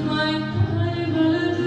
Mein Heimat,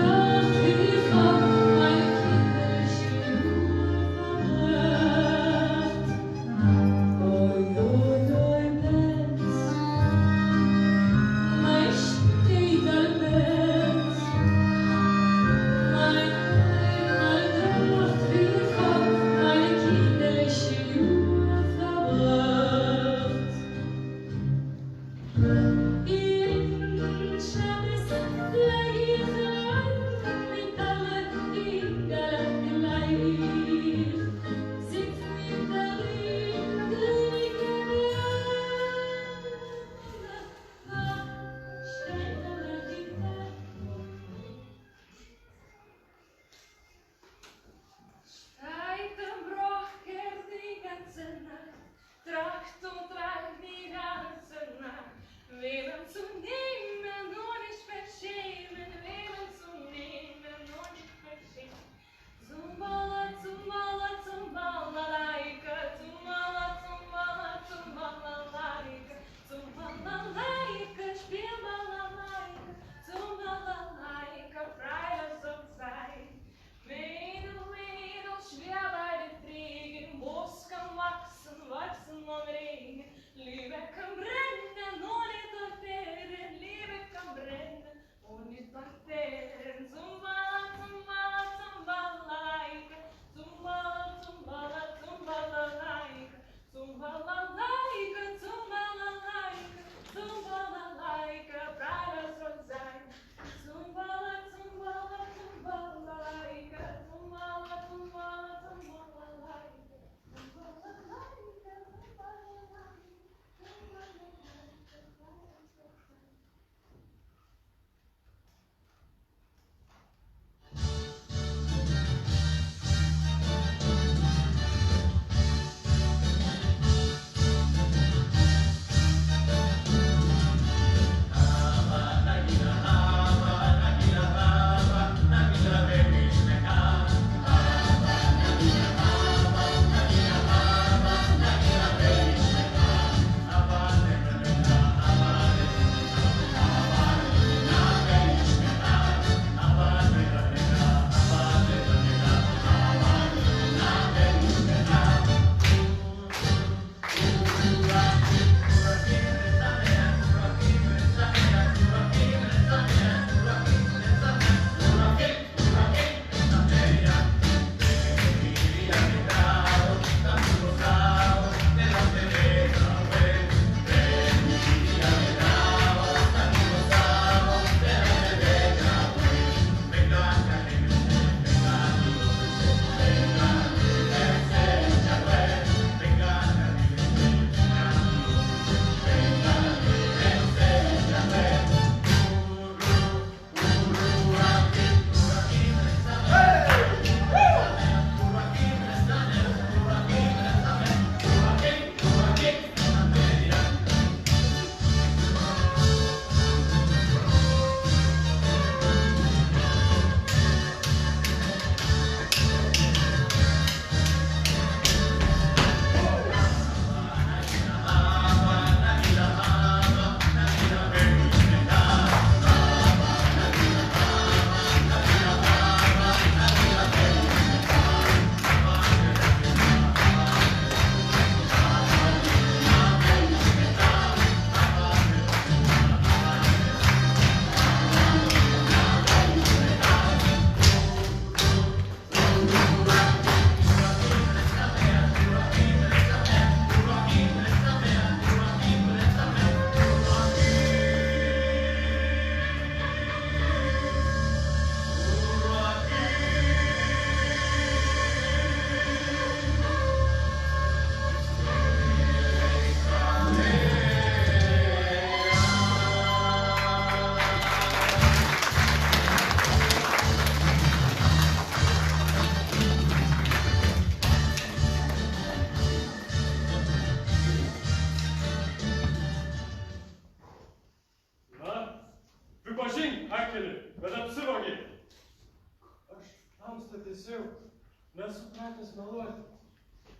nesupratęs meluoti.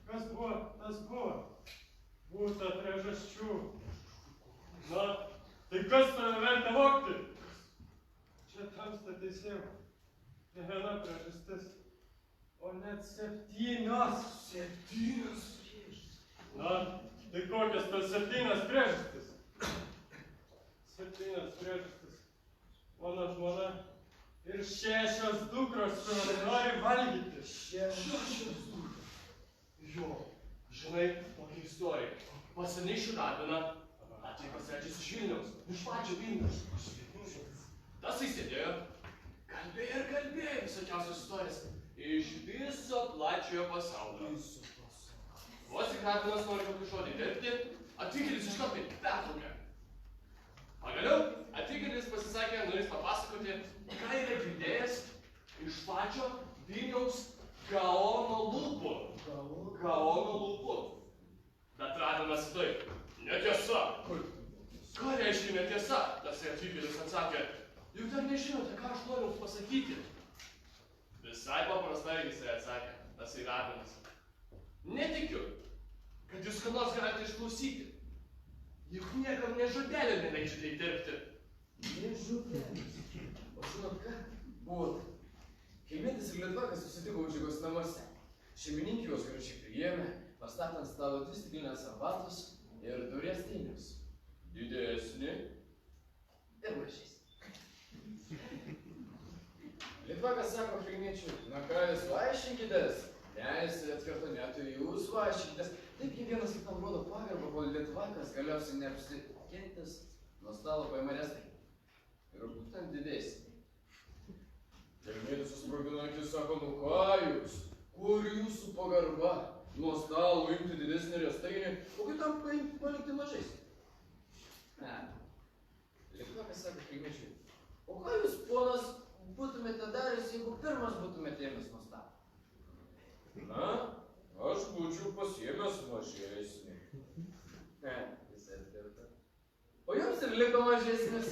Kas buvo, tas buvo. Būta priežasčių. Na, tai kas tave vertė vogti? Čia tamsta teisėjau. Ne viena priežastis, o net 7. 7 priežastis. Na, tai kokias tas 7 priežastis? 7 priežastis. Mano žmona ir 6 dukros, kurios nori valgyti. 6 dukros. Jo, žinai, tokia istorija. Pasaneišių Rabiną atvyko svečias iš Vilniaus. Iš pačio Vilniaus. Tas įsėdėjo. Kalbėjo ir kalbėjo visokiausios istorijas. Iš viso plačiojo pasaulio. Vos tik Rabinas nori kokį žodį dirbti, atvykėlis iš karto pertraukia. Pagaliau, atvykėlis pasisakė, norės papasakoti, ką yra girdėjęs iš pačio Vilniaus Gaono lūpų. Gaono lūpų. Bet Rabinas taip. Netiesa. Ką reiškia netiesa? Tasai atvykėlis atsakė. Juk dar nežinote, ką aš noriu jums pasakyti. Visai paprastai jisai atsakė. Tasai Rabinas. Netikiu, kad jūs ką nors galite išklausyti. Juk niekam nė žodelio neleidžiate įterpti. Nė žodelio. O žinot ką? Buvo. Kaimietis ir Litvakas susitiko Užigos namuose. Šeimininkė juos gražiai priėmė, pastatant stalo 2 stiklinės arbatos ir 2 riestainius. Didesni ir mažesni. Litvakas sako kaimiečiui, na ką jūs vaišinkitės? Ne, jis atkarto netu, jūs vaišinkitės. Taip jie vienas kitam rodo pagarbą, kol Litvakas galiausiai neapsikentęs nuo stalo paima riestainį. Ir būtent didesnį. Kaimietis susprogdino akis, sako, nu ką jūs? Kur jūsų pagarba? Nuo stalo imti didesnį riestainį, o kitam palikti mažesnį. Ne. Litvakas sako kaimiečiui, o ką jūs, ponas, būtumėte daręs, jeigu pirmas būtumėte ėmęs nuo stalo? Na, aš būčiau pasiėmęs mažesnį. Ne, jis atkarto. O jums ir liko mažesnis.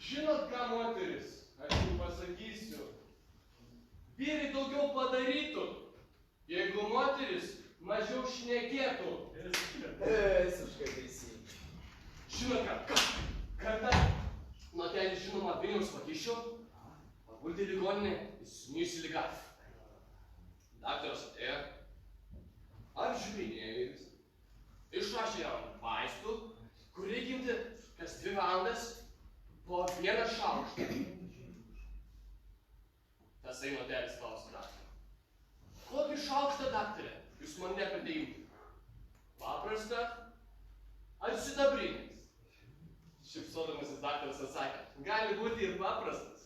Žinot ką, moteris, aš jums pasakysiu. Vyrai daugiau padarytų, jeigu moteris mažiau šnekėtų. Visiškai teisingai. Žinote, kartą nuo ten žinoma Vilniaus vagiščio paguldė į ligoninę įsmijusį ligą. Daktaras atėjo, apžiūrinėjo jį, išrašė jam vaistų, kur reikia imti kas 2 valandas po 1 šaukštą. Tasai nuotelis klausė daktarą. Kokį šaukštą, daktare, jūs man nepradė imti? Paprasta ar sidabrinis? Šypsodamasis daktaras atsakė, gali būti ir paprastas.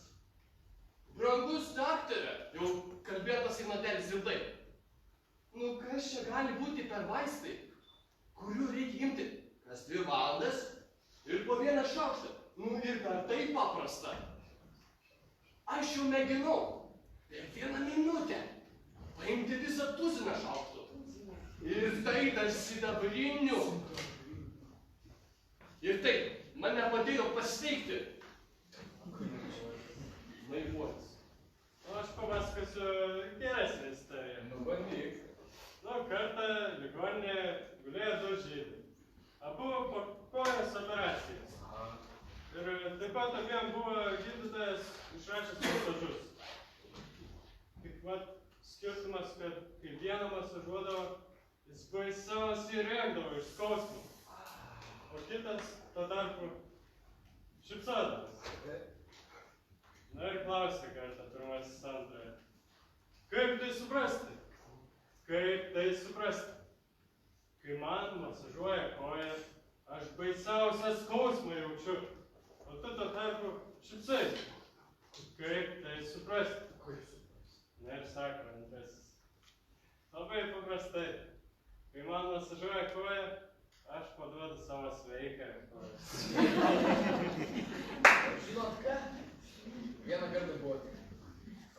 Brangus daktare, jau kalbėjo tasai nuotelis rimtai. Nu kas čia gali būti per vaistai, kurių reikia imti kas 2 valandas ir po 1 šaukštą? Nu ir dar tai paprasta. Aš jau mėginau per 1 minutę paimti visą tuziną šaukštų. Ir tai dar sidabrinių. Ir tai mane padėjo pasveikti. Naivuotis. Aš papasakosiu geresnę istoriją. Nu, bandyk. Kartą ligoninėje gulėjo 2 žydai. Abu po kojos operacijos. Ir taip pat abiem buvo gydytojas išrašęs masažus. Tik vat skirtumas, kad kai vieną masažuodavo, jis baisiausiai rėkdavo iš skausmo. O kitas tuo tarpu šypsodavas. Na ir klausė kartą pirmasis antrojo. Kaip tai suprasti? Kaip tai suprasti? Kai man masažuoja koją, aš baisiausią skausmą jaučiu, o tu tuo tarpu šypsai. Kaip tai suprasti? Na ir sako antrasis. Labai paprastai. Kai man masažuoja koją, aš paduodu savo sveiką koją. Žinot ką? Vieną kartą buvo taip.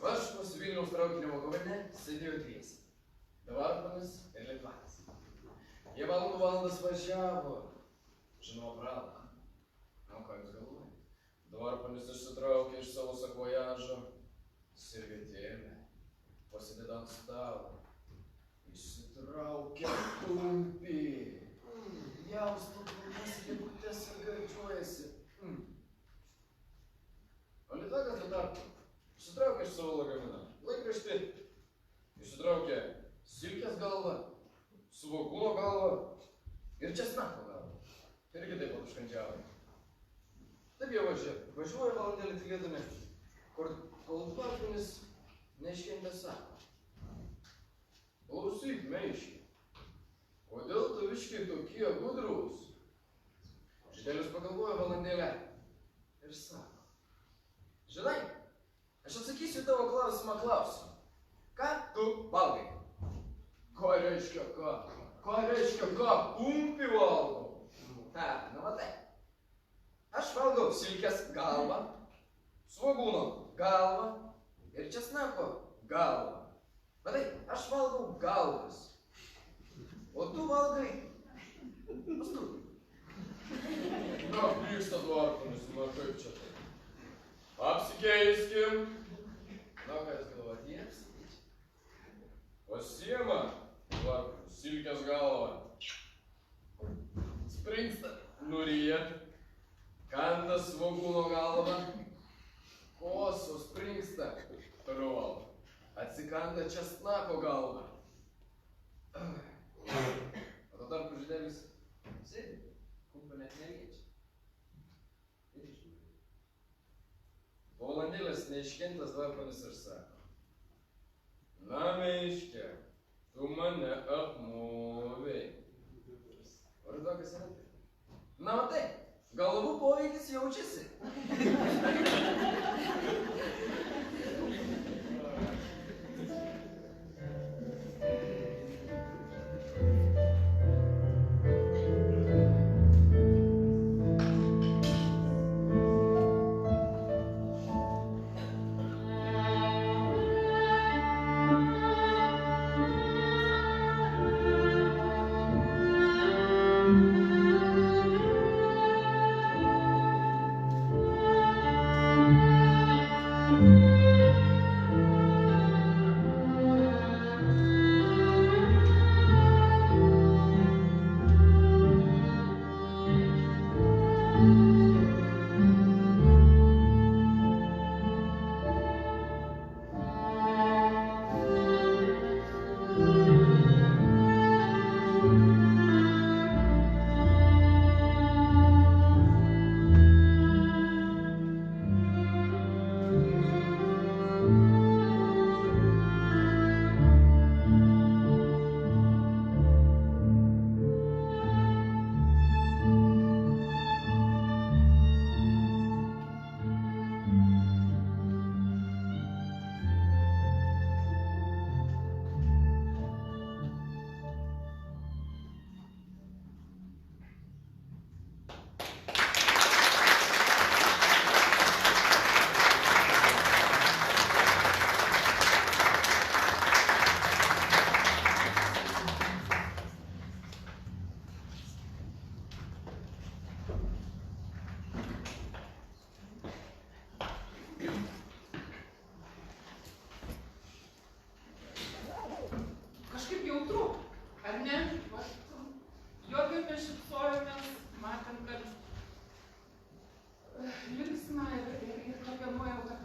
Aš pas Vilniaus traukinio vagone sėdėjau 3. Davarpanis ir Litvanis. Jie valandas važiavo. Žinoma, pralą. O ką jūs galvojate? Davarpanis išsitraukė iš savo sakvojažo servetėlę, pasideda ant stalo, išsitraukė kumpį, jaustų pilnas ligutes ir gardžiuojasi. O Litvakas tuo tarpu išsitraukė iš savo lagaminą laikraštį, išsitraukė silkės galvą, svogūno galvą ir česnako galvą. Irgi taip pat užkandžiavo. Taip jie važiuoja valandėlį tylėdami, kol Davarpanis neiškentė sako. Klausyk, meiški, kodėl taviškiai tokie gudrūs? Žydelis pagalvojo valandėlę ir sako. Žinai, aš atsakysiu tavo klausimą. Ką tu valgai? Ko reiškia ką? Ką reiškia ką? Kumpį valgau. Nu matai. Aš valgau silkės galvą, svogūno galvą ir česnako galvą. Matai, aš valgau galvas. O tu valgai paskui. Na, pyksta Davarpanis, na kaip čia tai? Apsikeiskim. Na, ką jūs galvojat, jie apsikeičia. Pasiema Davarpanis silkės galvą. Springsta, nuryja. Kanda svogūno galvą. Koso springsta, toliau valgo. Atsikanda česnako galvą. O tuo tarpu Žydelis sėdi, kumpio net neliečia. Ir išžiūri. Po valandėlės neiškentęs Davarpanis ir sako. Na, meiške, tu mane apmovei. O Litvakas yra taip. Na, matai, galvų poveikis jaučiasi.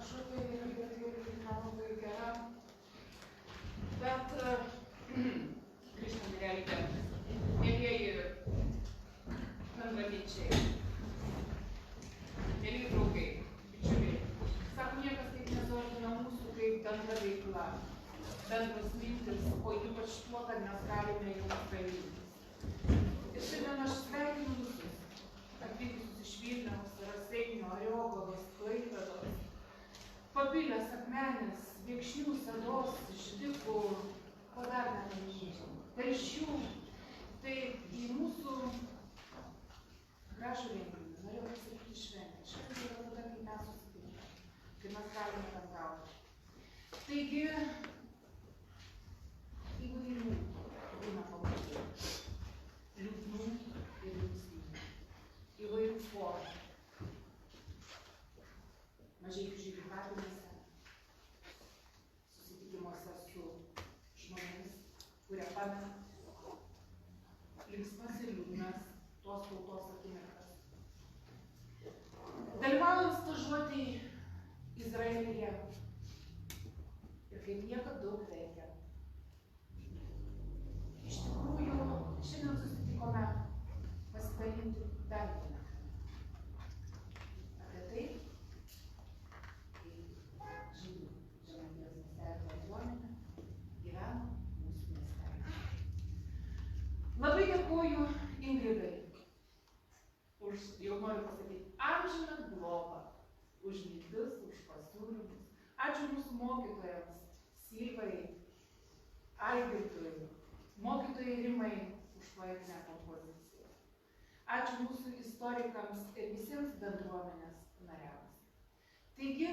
kažkokia ir nelabai gera. Bet grįžtam į realitetą. Mielieji bendraminčiai, mielieji draugai, bičiuliai, sako, niekas taip nesuartina mūsų kaip bendra veikla, bendros mintis, o ypač tuo, kad mes galime jums dalytis. Ir šiandien aš sveikinu visus, atvykusius iš Vilniaus, Raseinių, Ariogavos, Klaipėdos, Papilės, Akmenės, Viekšnių, Sados, Židikų, ko dar nepaminėčiau, Telšių. Tai į mūsų gražų renginį, norėjau pasakyti šventę. Šventė yra tada, kai mes susitinkame, kai mes galime bendrauti. Taigi, įvairių būna pavardžių, liūdnų ir linksmų, įvairių formų. Mažeikių žydų kapinėse, susitikimuose su žmonėmis, kurie pamena linksmas ir liūdnas tos tautos akimirkas. Dalyvaujant stažuotėj Izraelyje ir kaip niekad daug veikia. Iš tikrųjų, šiandien susitikome pasidalinti dar vieną apie tai, kaip žydų Žemaitijos miestelio bendruomenė gyveno mūsų miestelį. Labai dėkoju Ingridai už, jau noriu pasakyti, amžiną globą, už mintis, už pasiūlymus. Ačiū mūsų mokytojams, Silvai, Aigirtui, mokytojai Rimai už poetinę kompoziciją. Ačiū mūsų istorikams ir visiems bendruomenės nariams. Taigi,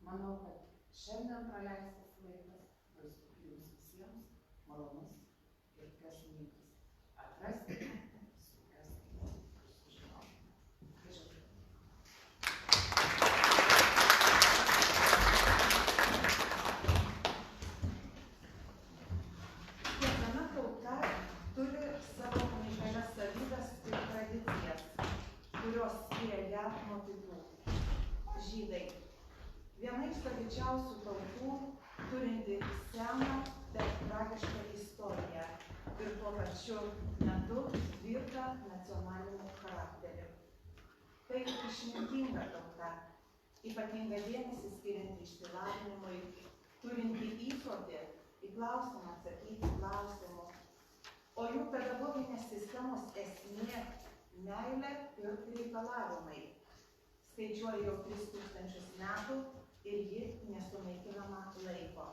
manau, kad šiandien praleistas laikas bus jums visiems malonus ir prasmingas. Atrasti, suprasti ir sužinoti. Gražios. Kiekviena tauta turi savo unikalias savybes ir tradicijas, kurios skiria ją nuo kitų. Žydai. Viena iš savičiausių tautų, turinti seną, bet tragišką istoriją ir tuo pačiu metu tvirtą nacionalinį charakterį. Tai išmintinga tauta, ypatinga dėmesį skirianti išsilavinimui, turinti įprotį į klausimą atsakyti klausimų, o jų pedagoginės sistemos esmė - meilė ir reikalavimai. Skaičiuoja jau 3000 metų ir ji nesunaikinama laiko.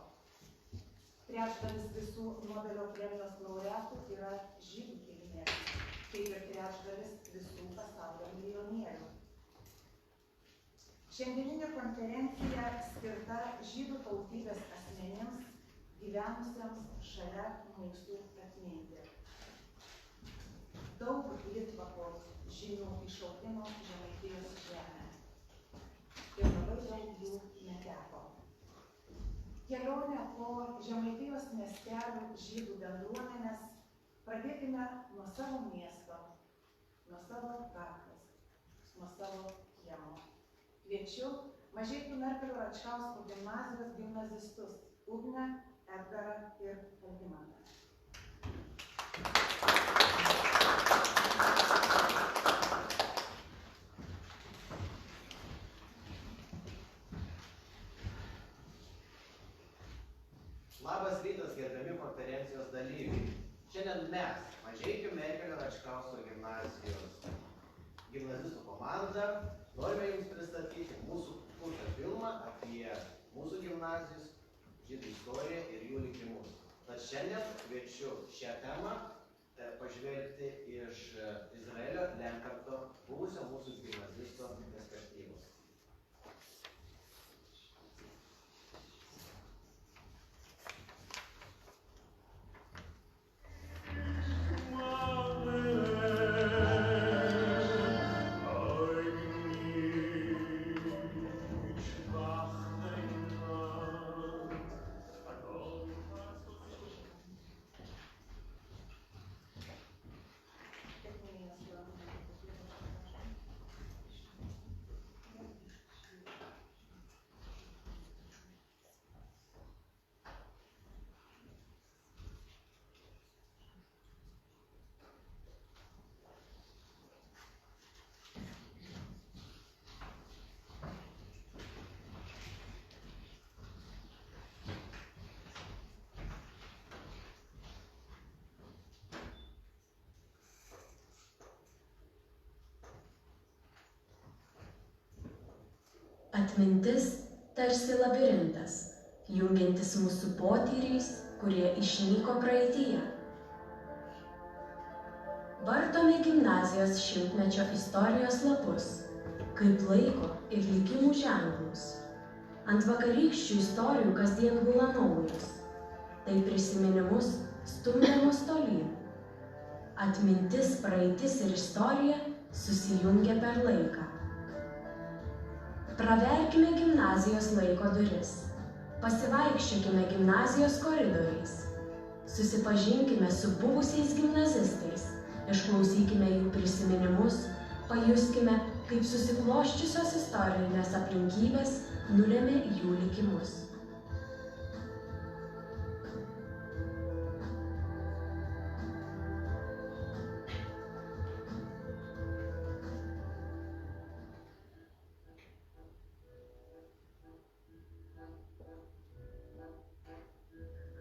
Trečdalis visų Nobelio premijos laureatų yra žydų kilmės, kaip ir trečdalis visų pasaulio milijonierių. Šiandieninė konferencija skirta žydų tautybės asmenims gyvenusiems šalia mūsų atminti. Daug litvakų žinių išaugino Žemaitijos žemę ir labai daug jų neteko. Kelionę po Žemaitijos miestelių žydų bendruomenės pradėkime nuo savo miesto, nuo savo gatvės, nuo savo kiemo. Kviečiu Mažeikių Merkelio Račkausko gimnazijos gimnazistus Ugnę, Edgarą ir Algimantą. Labas rytas, gerbiami konferencijos dalyviai. Šiandien mes, Mažeikių Merkelio Račkausko gimnazijos gimnazistų komanda, norime jums pristatyti mūsų kurtą filmą apie mūsų gimnazijos žydų istoriją ir jų likimus. Tad šiandien kviečiu šią temą pažvelgti iš Izraelio Lemperto buvusio mūsų gimnazisto perspektyvos. Atmintis tarsi labirintas, jungiantis mūsų potyriais, kurie išnyko praeityje. Vartome gimnazijos šimtmečio istorijos lapus, kaip laiko ir likimų ženklus. Ant vakarykščių istorijų kasdien gula naujos, tai prisiminimus stumdamos tolyn. Atmintis, praeitis ir istorija susijungia per laiką. Praverkime gimnazijos laiko duris, pasivaikščiokime gimnazijos koridoriais, susipažinkime su buvusiais gimnazistais, išklausykime jų prisiminimus, pajuskime, kaip susiklosčiusios istorinės aplinkybės nulėmė jų likimus.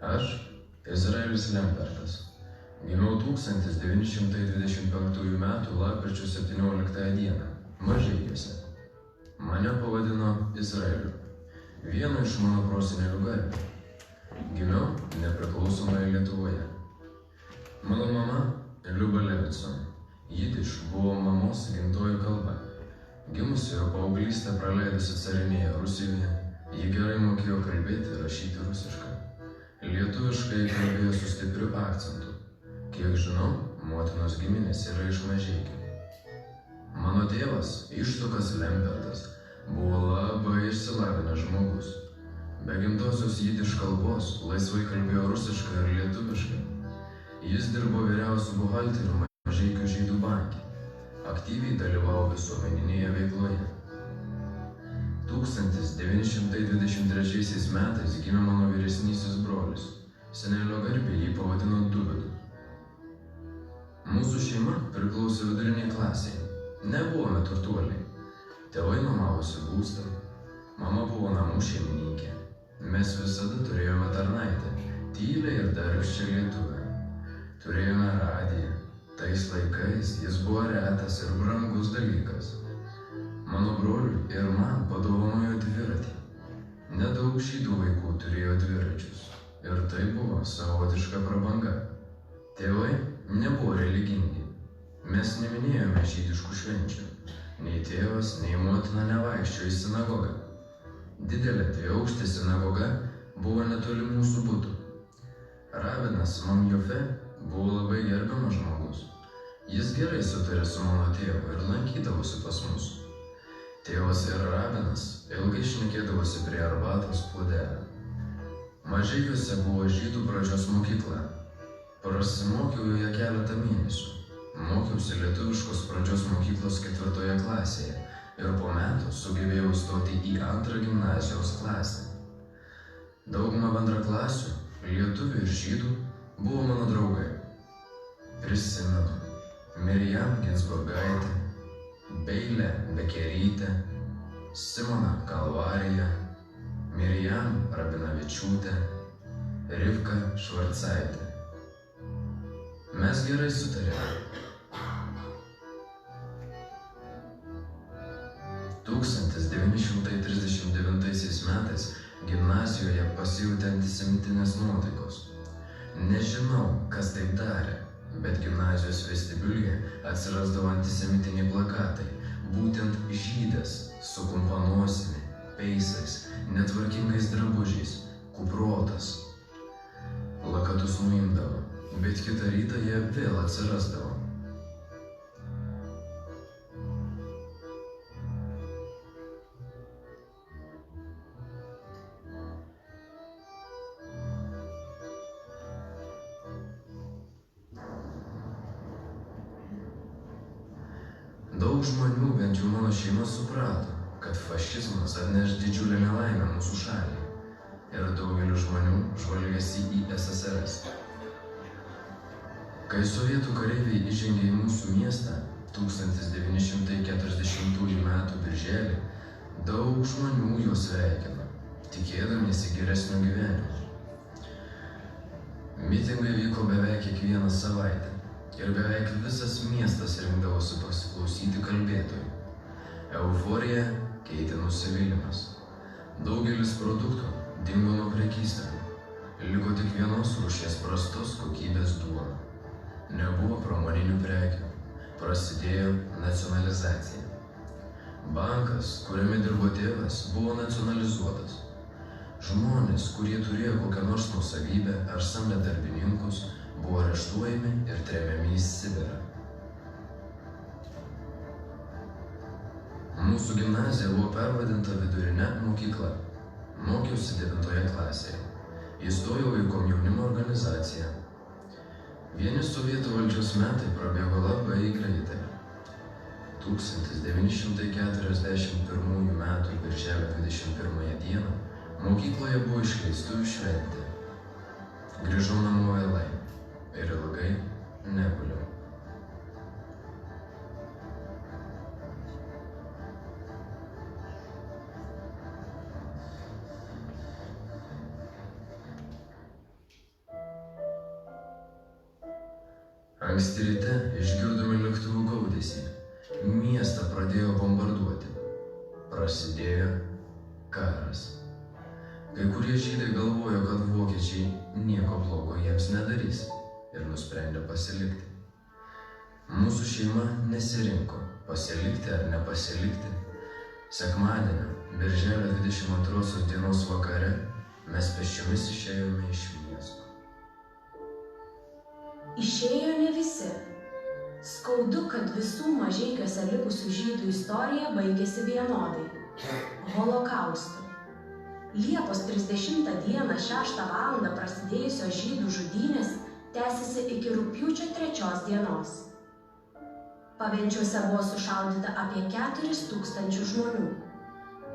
Aš, Izraelis Lempertas, gimiau 1925 m. lapkričio 17 d. Mažeikiuose. Mane pavadino Izraeliu, vienu iš mano prosenelių garbei. Gimiau nepriklausomoje Lietuvoje. Mano mama Liuba Levicson, jidiš buvo mamos gimtoji kalba. Gimusi ir paauglystę praleidusi carinėje Rusijoje, ji gerai mokėjo kalbėti ir rašyti rusiškai. Lietuviškai kalbėjo su stipriu akcentu. Kiek žinau, motinos giminės yra iš Mažeikių. Mano tėvas, Ištukas Lempertas, buvo labai išsilavinęs žmogus. Be gimtosios jidiš kalbos laisvai kalbėjo rusiškai ir lietuviškai. Jis dirbo vyriausiu buhalteriu Mažeikių žydų banke. Aktyviai dalyvavo visuomeninėje veikloje. 1923 metais gimė mano vyresnysis brolis. Senelio garbei jį pavadino Duvidu. Mūsų šeima priklausė viduriniai klasiai. Nebuvome turtuoliai. Tėvai nuomavosi būstą. Mama buvo namų šeimininkė. Mes visada turėjome tarnaitę, tylią ir darbščią lietuvę. Turėjome radiją. Tais laikais jis buvo retas ir brangus dalykas. Mano broliui ir man padovanojo dviratį. Nedaug žydų vaikų turėjo dviračius. Ir tai buvo savotiška prabanga. Tėvai nebuvo religingi. Mes neminėjome žydiškų švenčių. Nei tėvas, nei motina nevaikščiojo į sinagogą. Didelė dviaukštė sinagoga buvo netoli mūsų butų. Rabinas Mamjofe buvo labai gerbiamas žmogus. Jis gerai sutarė su mano tėvu ir lankydavosi pas mus. Tėvas ir rabinas ilgai šnekėdavosi prie arbatos puodelio. Mažeikiuose buvo žydų pradžios mokykla. Prasimokiau joje keletą mėnesių. Mokiausi lietuviškos pradžios mokyklos 4 klasėje ir po metų sugebėjau stoti į 2 gimnazijos klasę. Dauguma bendraklasių, lietuvių ir žydų, buvo mano draugai. Prisimenu Miriam Ginsburgaitė, Beilė Bekerytė, Simona Kalvarija, Miriam Rabinavičiūtė, Rivka Švarcaitė. Mes gerai sutarėme. 1939 metais gimnazijoje pasijautė antisemitinės nuotaikos. Nežinau, kas taip darė, bet gimnazijos vestibiulyje atsirasdavo antisemitiniai plakatai, būtent žydas su kumpanusimi, peisais, netvarkingais drabužiais, kuprotas. Plakatus nuimdavo, bet kitą rytą jie vėl atsirasdavo. Daug žmonių, bent jau mano šeima, suprato, kad fašizmas atneš didžiulę nelaimę mūsų šaliai. Ir daugelis žmonių žvalgėsi į SSRS. Kai sovietų kareiviai įžengė į mūsų miestą 1940 m. birželį, daug žmonių juos sveikino, tikėdamiesi geresnio gyvenimo. Mitingai vyko beveik kiekvieną savaitę. Ir beveik visas miestas rinkdavosi pasiklausyti kalbėtojų. Euforija keitė nusivylimas. Daugelis produktų dingo nuo prekystalių. Liko tik vienos rūšies prastos kokybės duona. Nebuvo pramoninių prekių. Prasidėjo nacionalizacija. Bankas, kuriame dirbo tėvas, buvo nacionalizuotas. Žmonės, kurie turėjo kokią nors nuosavybę ar samdė darbininkus, buvo areštuojami ir tremiami į Sibirą. Mūsų gimnazija buvo pervadinta vidurinė mokykla. Mokiausi 9 klasėje. Įstojau į komjaunimo organizaciją. Vieni sovietų valdžios metai prabėgo labai greitai. 1941 m. birželio 21 d. mokykloje buvo išleistuvių šventė. Grįžau namo vėlai ir ilgai neguliau. Anksti ryte išgirdome lėktuvų gaudesį. Miestą pradėjo bombarduoti. Prasidėjo karas. Kai kurie žydai galvojo, kad vokiečiai nieko blogo jiems nedarys ir nusprendė pasilikti. Mūsų šeima nesirinko, pasilikti ar nepasilikti. Sekmadienio, birželio 22 dienos vakare, mes pėsčiomis išėjome iš miesto. Išėjo ne visi. Skaudu, kad visų Mažeikiuose likusių žydų istorija baigėsi vienodai – holokaustu. Liepos 30 dieną 6 val. Prasidėjusios žydų žudynės tęsiasi iki rugpjūčio 3 dienos. Pavenčiuose buvo sušaudyta apie 4000 žmonių.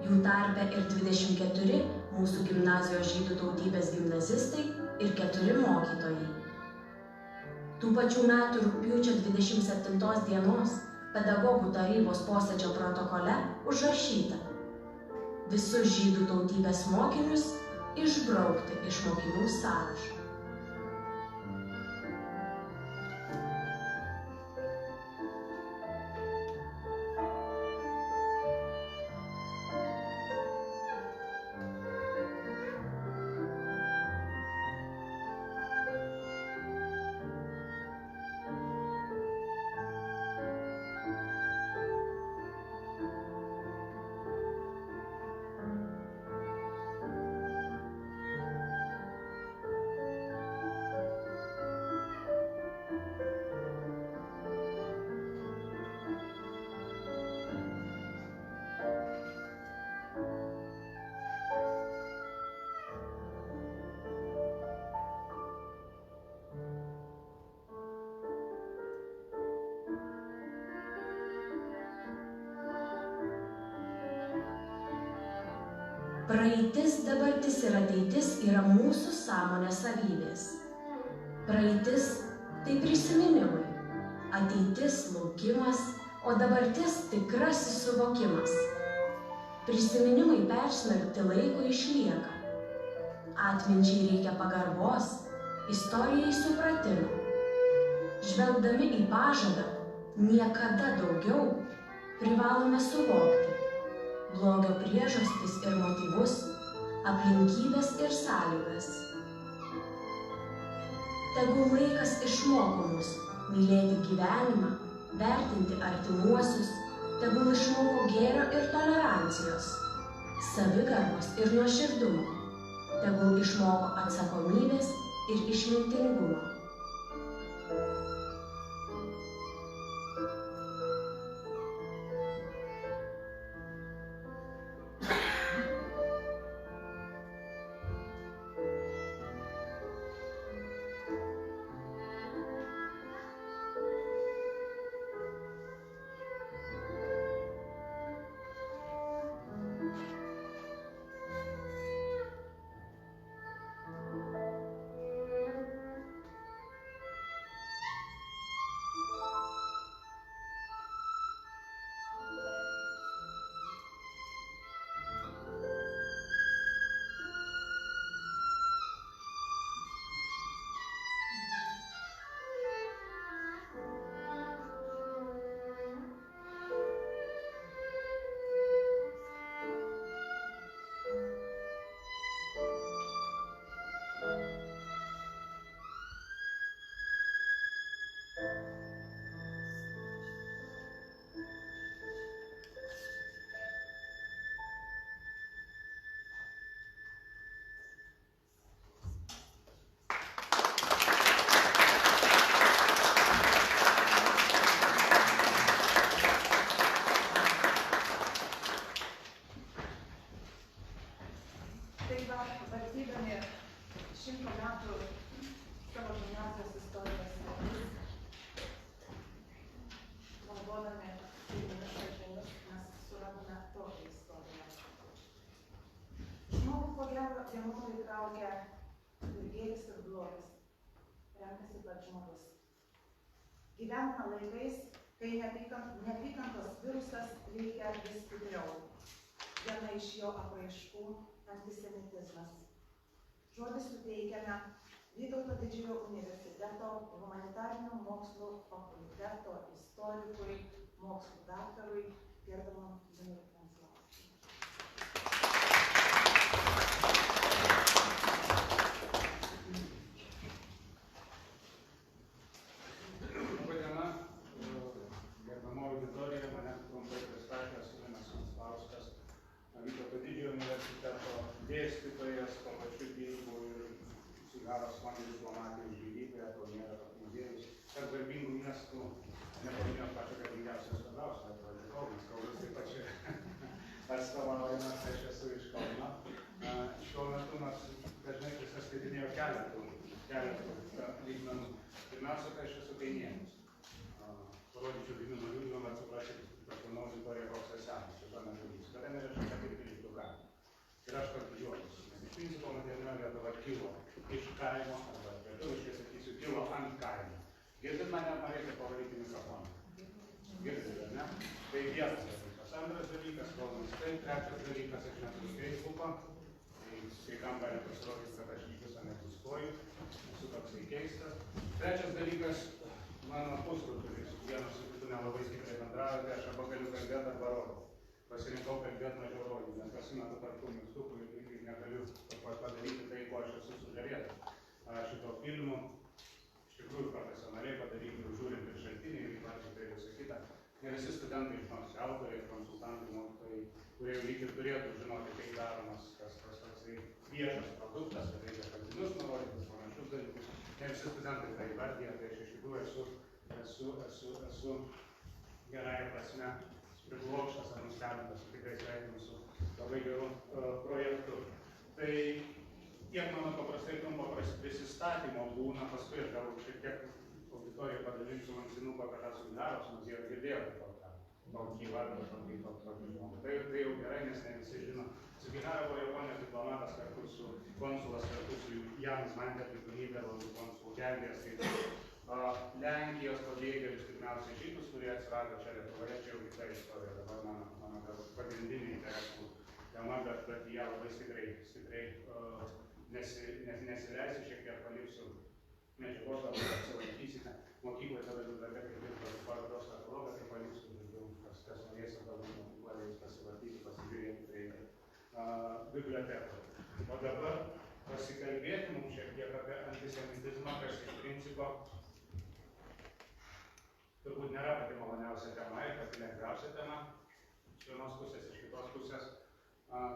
Jų tarpe ir 24 mūsų gimnazijos žydų tautybės gimnazistai ir 4 mokytojai. Tų pačių metų rugpjūčio 27 dienos pedagogų tarybos posėdžio protokole užrašyta: visus žydų tautybės mokinius išbraukti iš mokinių sąrašo. Praeitis, dabartis ir ateitis yra mūsų sąmonės savybės. Praeitis – tai prisiminimai, ateitis – laukimas, o dabartis – tikrasis suvokimas. Prisiminimai persmelkti laiko išlieka. Atminčiai reikia pagarbos, istorijai supratimo. Žvelgdami į pažadą, niekada daugiau privalome suvokti blogio priežastis ir motyvus, aplinkybės ir sąlygas. Tegul laikas išmoko mus mylėti gyvenimą, vertinti artimuosius, tegul išmoko gėrio ir tolerancijos, savigarbos ir nuoširdumo, tegul išmoko atsakomybės ir išmintingumo. vartydami 100 metų savo gimnazijos istorijos metus, naudodami tyriminius šaltinius, mes suradome tokią istoriją. Žmogų ko gero vienodai traukia ir gėris, ir blogis. Renkasi pats žmogus. Gyvename laikais, kai neapykantos virusas veikia vis stipriau. Viena iš jo apraiškų – antisemitizmas. Žodį suteikiame Vytauto Didžiojo universiteto humanitarinių mokslų fakulteto istorikui, mokslų daktarui, gerbiamam Zinui Venclauskui. Labadiena, gerbiama auditorija, mane trumpai pristatė Zinas Venclauskas, Vytauto Didžiojo universiteto dėstytojas, tuo pačiu dirbu ir Sigaros fondų diplomatijos žygyboje, to nėra muziejus, tarp garbingų miestų, nepaminėjau pačio garbingiausio svarbiausio, atrodė Kaunas, Kaunas taip pat čia atstovaujamas, aš esu iš Kauno. Šiuo metu nors dažnai pristatinėjau keletų lygmenų. Pirmiausia, tai aš esu kainietis. Parodyčiau gimimo liūdimą, bet suprasit, kad auditorija koks esenas, šito nedarysiu. Kada nereiškia, kad ir pilių gali. Ir aš kad didžiuojuosi, nes iš principo modernia Lietuva kilo iš kaimo, arba lietuviškai sakysiu, kilo ant kaimo. Girdit mane, man reikia pavaryti mikrofoną. Girdit, ar ne? Tai vienas dalykas. Antras dalykas, kalbant taip. Trečias dalykas, aš neturiu Facebooko. Tai kai kam gali pasirodyti, kad aš į visą nesustoju. Esu toksai keistas. Trečias dalykas, mano pusrutulis. Vienas su kitu nelabai stipriai bendrauja, tai aš arba galiu kalbėti, arba rodau. Pasirinkau kalbėti mažiau rodyti, nes pasimetu tarp tų mikstukų ir negaliu padaryti tai, ko aš esu sužavėtas šito filmu. Iš tikrųjų profesionaliai padaryti, žiūrint ir šaltiniai, ir pačiai tai visą kitą. Ne visi studentai žinosi, autoriai, konsultantai, mokytojai, kurie jau lyg ir turėtų žinoti, kaip daromas tas toksai viešas produktas, kad reikia šaltinius nurodytis, panašius dalykus. Ne visi studentai tai įvardija, tai aš iš tikrųjų esu gerąja prasme priblokštas ar nustebintas, tikrai sveikinu su labai geru projektu. Tai tiek mano paprastai trumpo prisistatymo būna, paskui aš gal šiek tiek auditoriją padalinsiu lankstinuką, kad esu Sigaros muziejų girdėjau tokį vardą, tokį žmogų. Tai jau gerai, nes ne visi žino. Sugihara buvo Japonijos diplomatas kartu su konsulas, kartu su Janis Manterliu, Nyderlandų konsulų Kelmės, Lenkijos pabėgėlius, pirmiausia žydus, kurie atsirado čia Lietuvoje, čia jau kita istorija, dabar mano pagrindinė interesų tema, bet ją labai stipriai nesileisiu, šiek tiek paliksiu medžiagos, galbūt apsilankysite mokykloje, tada bibliotekai dirba parodos katalogas, tai paliksiu daugiau, kas norės, galbūt mokykloje pasivartyti, pasižiūrėti prie bibliotekų. O dabar pasikalbėti mums šiek tiek apie antisemitizmą, kas iš principo turbūt nėra pati maloniausia tema ir pati lengviausia tema. Iš vienos pusės, iš kitos pusės.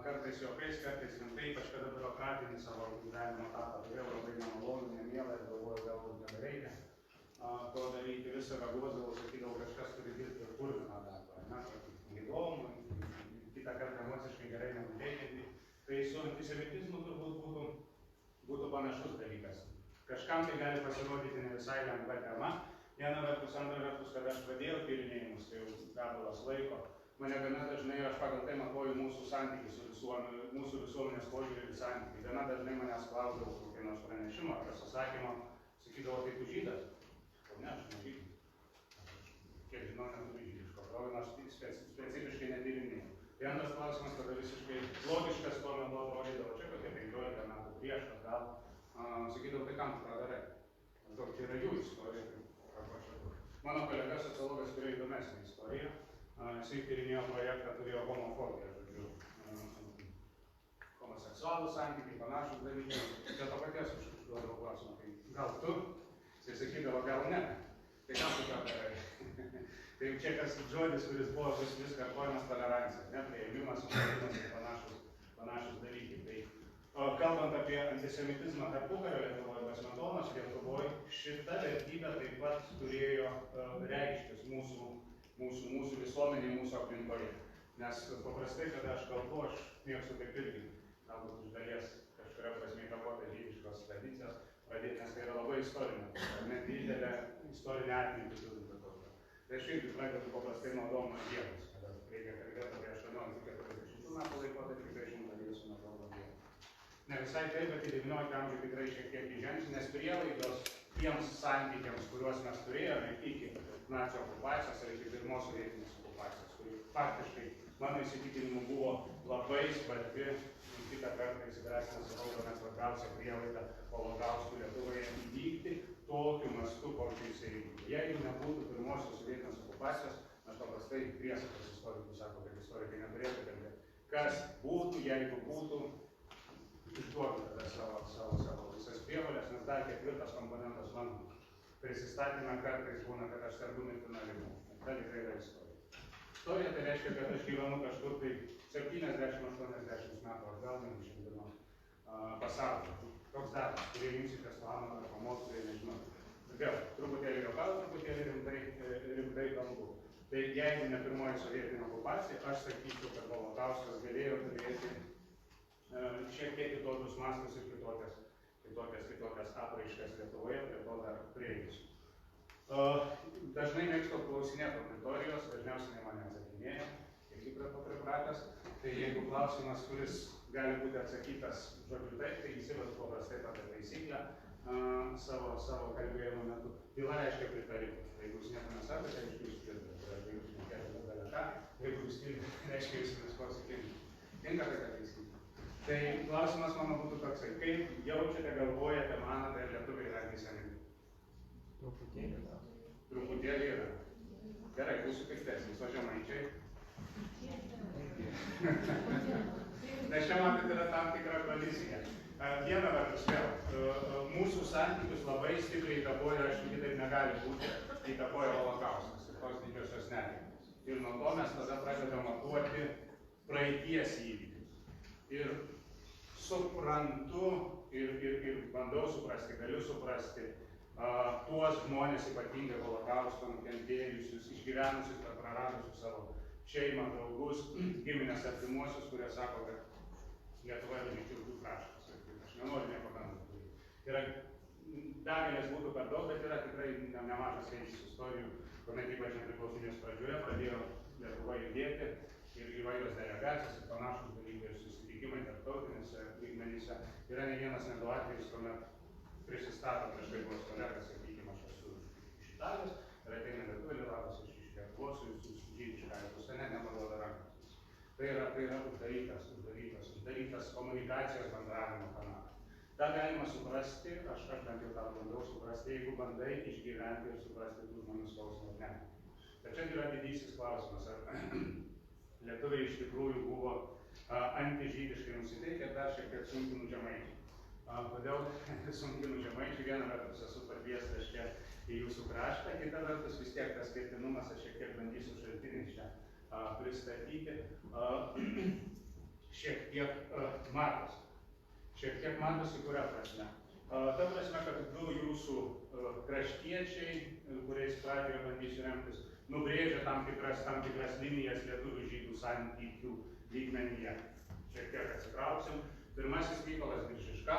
Kartais juokais, kartais rimtai, ypač kada biurokratinį savo gyvenimo etapą turėjau labai nemalonų, nemielą ir galvoju, galbūt nebereikia to daryti. Visą reaguodavau, sakydavau, kažkas turi dirbti ir purviną darbą. Įdomu, kitą kartą emociškai gerai nenuteikiantį. Tai su antisemitizmu turbūt būtų panašus dalykas. Kažkam tai gali pasirodyti ne visai lengva tema. Viena vertus, antra vertus, kad aš pradėjau tyrinėjimus, tai jau gabalas laiko, mane gana dažnai, aš pagal tai matuoju mūsų santykį su mūsų visuomenės požiūrį ir santykį. Gana dažnai manęs klausdavo kokį nors pranešimą ar pasisakymo, sakydavo, tai tu žydas? Ne, aš ne žydas. Kiek žinau, neturiu žydiško kraujo, nors specifiškai netyrinėjau. Tai antras klausimas, tada visiškai logiškas tuo metu atrodydavo, čia kokie 15 metų prieš, gal. Sakydavo, tai kam tu tą darai? Maždaug, čia yra jų istorija. Mano kolega sociologas turėjo įdomesnę istoriją. Jisai tyrinėjo projektą, turėjo homofobiją, žodžiu, homoseksualų santykiai, panašus dalykai. Dėl to paties aš užduodavau klausimą, tai gal tu? Jisai sakydavo, gal ne. Tai kam tu tą darai? Tai čia kas žodis, kuris buvo vis kartojamas tolerancija, ne? Priėmimas, supratimas ir panašus dalykai. Kalbant apie antisemitizmą tarpukario Lietuvoje, Smetonos Lietuvoje, šita vertybė taip pat turėjo reikštis mūsų visuomenėje, mūsų aplinkoje. Nes paprastai, kada aš kalbu, aš mėgstu taip irgi, galbūt iš dalies kažkuria prasme įtakota žydiškos tradicijos pradėti, nes tai yra labai istorinė, net didelė istorinė atmintį turinti tauta. Tai aš irgi pradedu paprastai nuo Adomo ir Ievos, kada reikia kalbėti apie 1840 metų laikotarpį, kai aš pradėsiu nuo Adomo ir Ievos. Ne visai taip, bet į 19 amžių tikrai šiek tiek įžengsiu, nes prielaidos tiems santykiams, kuriuos mes turėjome iki nacių okupacijos ar iki pirmos sovietinės okupacijos, kuri faktiškai, mano įsitikinimu, buvo labai svarbi, kitą kartą įsidrasime su valdome svarbiausią prielaidą holokaustų Lietuvoje įvykti tokiu mastu, kokį jisai įvyko. Jeigu nebūtų pirmosios sovietinės okupacijos, aš paprastai priesakas istorikų sako, kad istorikai neturėtų kalbėti, kas būtų, jeigu būtų išduodu tada savo visas prievolės, nes dar ketvirtas komponentas mano prisistatymą kartais būna, kad aš sergu mirtina liga. Tai tikrai yra istorija. Istorija tai reiškia, kad aš gyvenu kažkur tai 70-80 metų atgal, negu šiandienos pasaulyje. Toks darbas, kurie imsitės plano ar pamokų, tai nežinau. Vėl, truputėlį juokauju, truputėlį rimtai kalbu. Tai jeigu ne pirmoji sovietinė okupacija, aš sakyčiau, kad holokaustas galėjo turėti šiek tiek kitokius mastus ir kitokias apraiškas Lietuvoje, prie to dar prieisiu. Dažnai mėgstu klausinėti auditorijos, dažniausiai mane atsakinėja, kiek įprato pripratęs. Tai jeigu klausimas, kuris gali būti atsakytas žodžiu taip, tai įsivedu paprastai tokią taisyklę savo kalbėjimo metu. Tyla reiškia pritarimas. Jeigu jūs nieko nesakote, tai reiškia jūs pritariate. Jeigu jūs šnekėjote beleką, jeigu jūs tylit, reiškia jūs visko sakinti. Tinka tokia taisyklė. Tai klausimas mano būtų toksai, kaip jaučiate, galvojate, manote, ar lietuviai yra antisemitai? Truputėlį yra. Gerai, būsiu pikstesnis, o žemaičiai? Nes čia matot yra tam tikra kolizija. Viena vertus vėl, mūsų santykius labai stipriai įtakojo, aš kitaip negali būti, įtakojo holokaustas ir tos didžiosios netektis. Ir nuo to mes tada pradedam matuoti praeities įvykius. Ir suprantu ir bandau suprasti, galiu suprasti tuos žmonės ypatingai holokausto nukentėjusius, išgyvenusius ar praradusius savo šeimą, draugus, giminės artimuosius, kurie sako, kad Lietuva yra žydžių kraštas. Aš nenoriu nieko bendro. Yra begalės būtų per daug, bet yra tikrai nemažas skaičius istorijų, kuomet ypač nepriklausomybės pradžioje pradėjo Lietuva judėti ir įvairios delegacijos ir panašūs dalykai ir susitikimai tarptautinėse lygmenyse. Yra ne vienas nedu atvejis, kuomet prisistato prieš vaikos kolegas, sakykime, aš esu iš Italijos ir ateina lietuvių labas iš Lietuvos ir su žydiškąja puse nepaduoda rankas. Tai yra uždarytas komunikacijos bendravimo kanalas. Ta galima suprasti, aš bent jau tą bandau suprasti, jeigu bandai išgyventi ir suprasti tų žmonių skausmą ar ne. Bet čia yra didysis klausimas, ar lietuviai iš tikrųjų buvo antižydiškai nusiteikę ir dar šiek tiek sunkinu žemaičiai. Kodėl sunkinu žemaičiai? Viena vertus esu pakviestas čia į jūsų kraštą, kita vertus vis tiek tas skirtinumas aš šiek tiek bandysiu šaltiniais čia pristatyti. Šiek tiek matosi. Šiek tiek matosi, kuria prasme. Ta prasme, kad du jūsų kraštiečiai, kuriais pradžioje bandysiu remtis, nubrėžia tam tikras linijas lietuvių žydų santykių lygmenyje. Šiek tiek atsitrauksim. Pirmasis Mykolas Biržiška,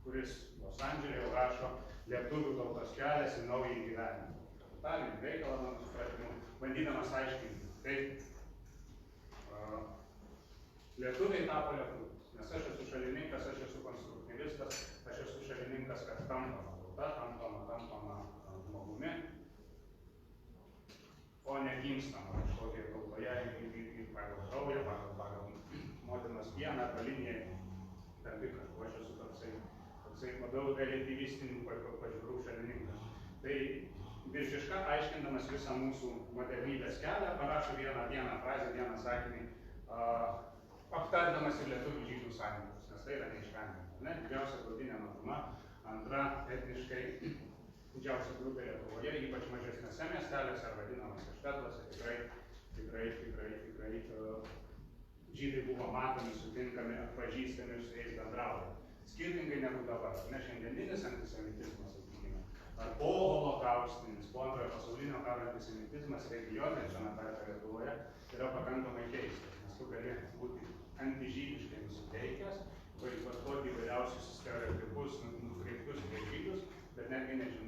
kuris Los Andžele jau rašo Lietuvių tautos kelias į naują gyvenimą. Totalinį reikalą, mano supratimu, bandydamas aiškinti, kaip lietuviai tapo lietuviais. Nes aš esu šalininkas, aš esu konstruktyvistas, aš esu šalininkas, kad tampama tauta, tampama žmogumi, o ne gimstama kažkokiai tautoje pagal kraują, pagal motinos pieną arba liniją. Tarp kažko aš esu toksai labiau relatyvistinių pažiūrų šalininkas. Tai Biržiška, aiškindamas visą mūsų modernybės kelią, parašo vieną frazę, vieną sakinį, aptardamas ir lietuvių žydų santykius, nes tai yra neišvengiama. Didžiausia tautinė mažuma, antra etniškai didžiausia grupė Lietuvoje, ypač mažesnėse miesteliuose ar vadinamose štetlose, tikrai žydai buvo matomi, sutinkami, atpažįstami ir su jais bendraujami. Skirtingai negu dabar. Ne šiandieninis antisemitizmas, sakykime, ar po holokaustinis, po antrojo pasaulinio karo antisemitizmas regione, šiame tarpe Lietuvoje, yra pakankamai keistas, nes tu gali būti antižydiškai nusiteikęs, vaizduot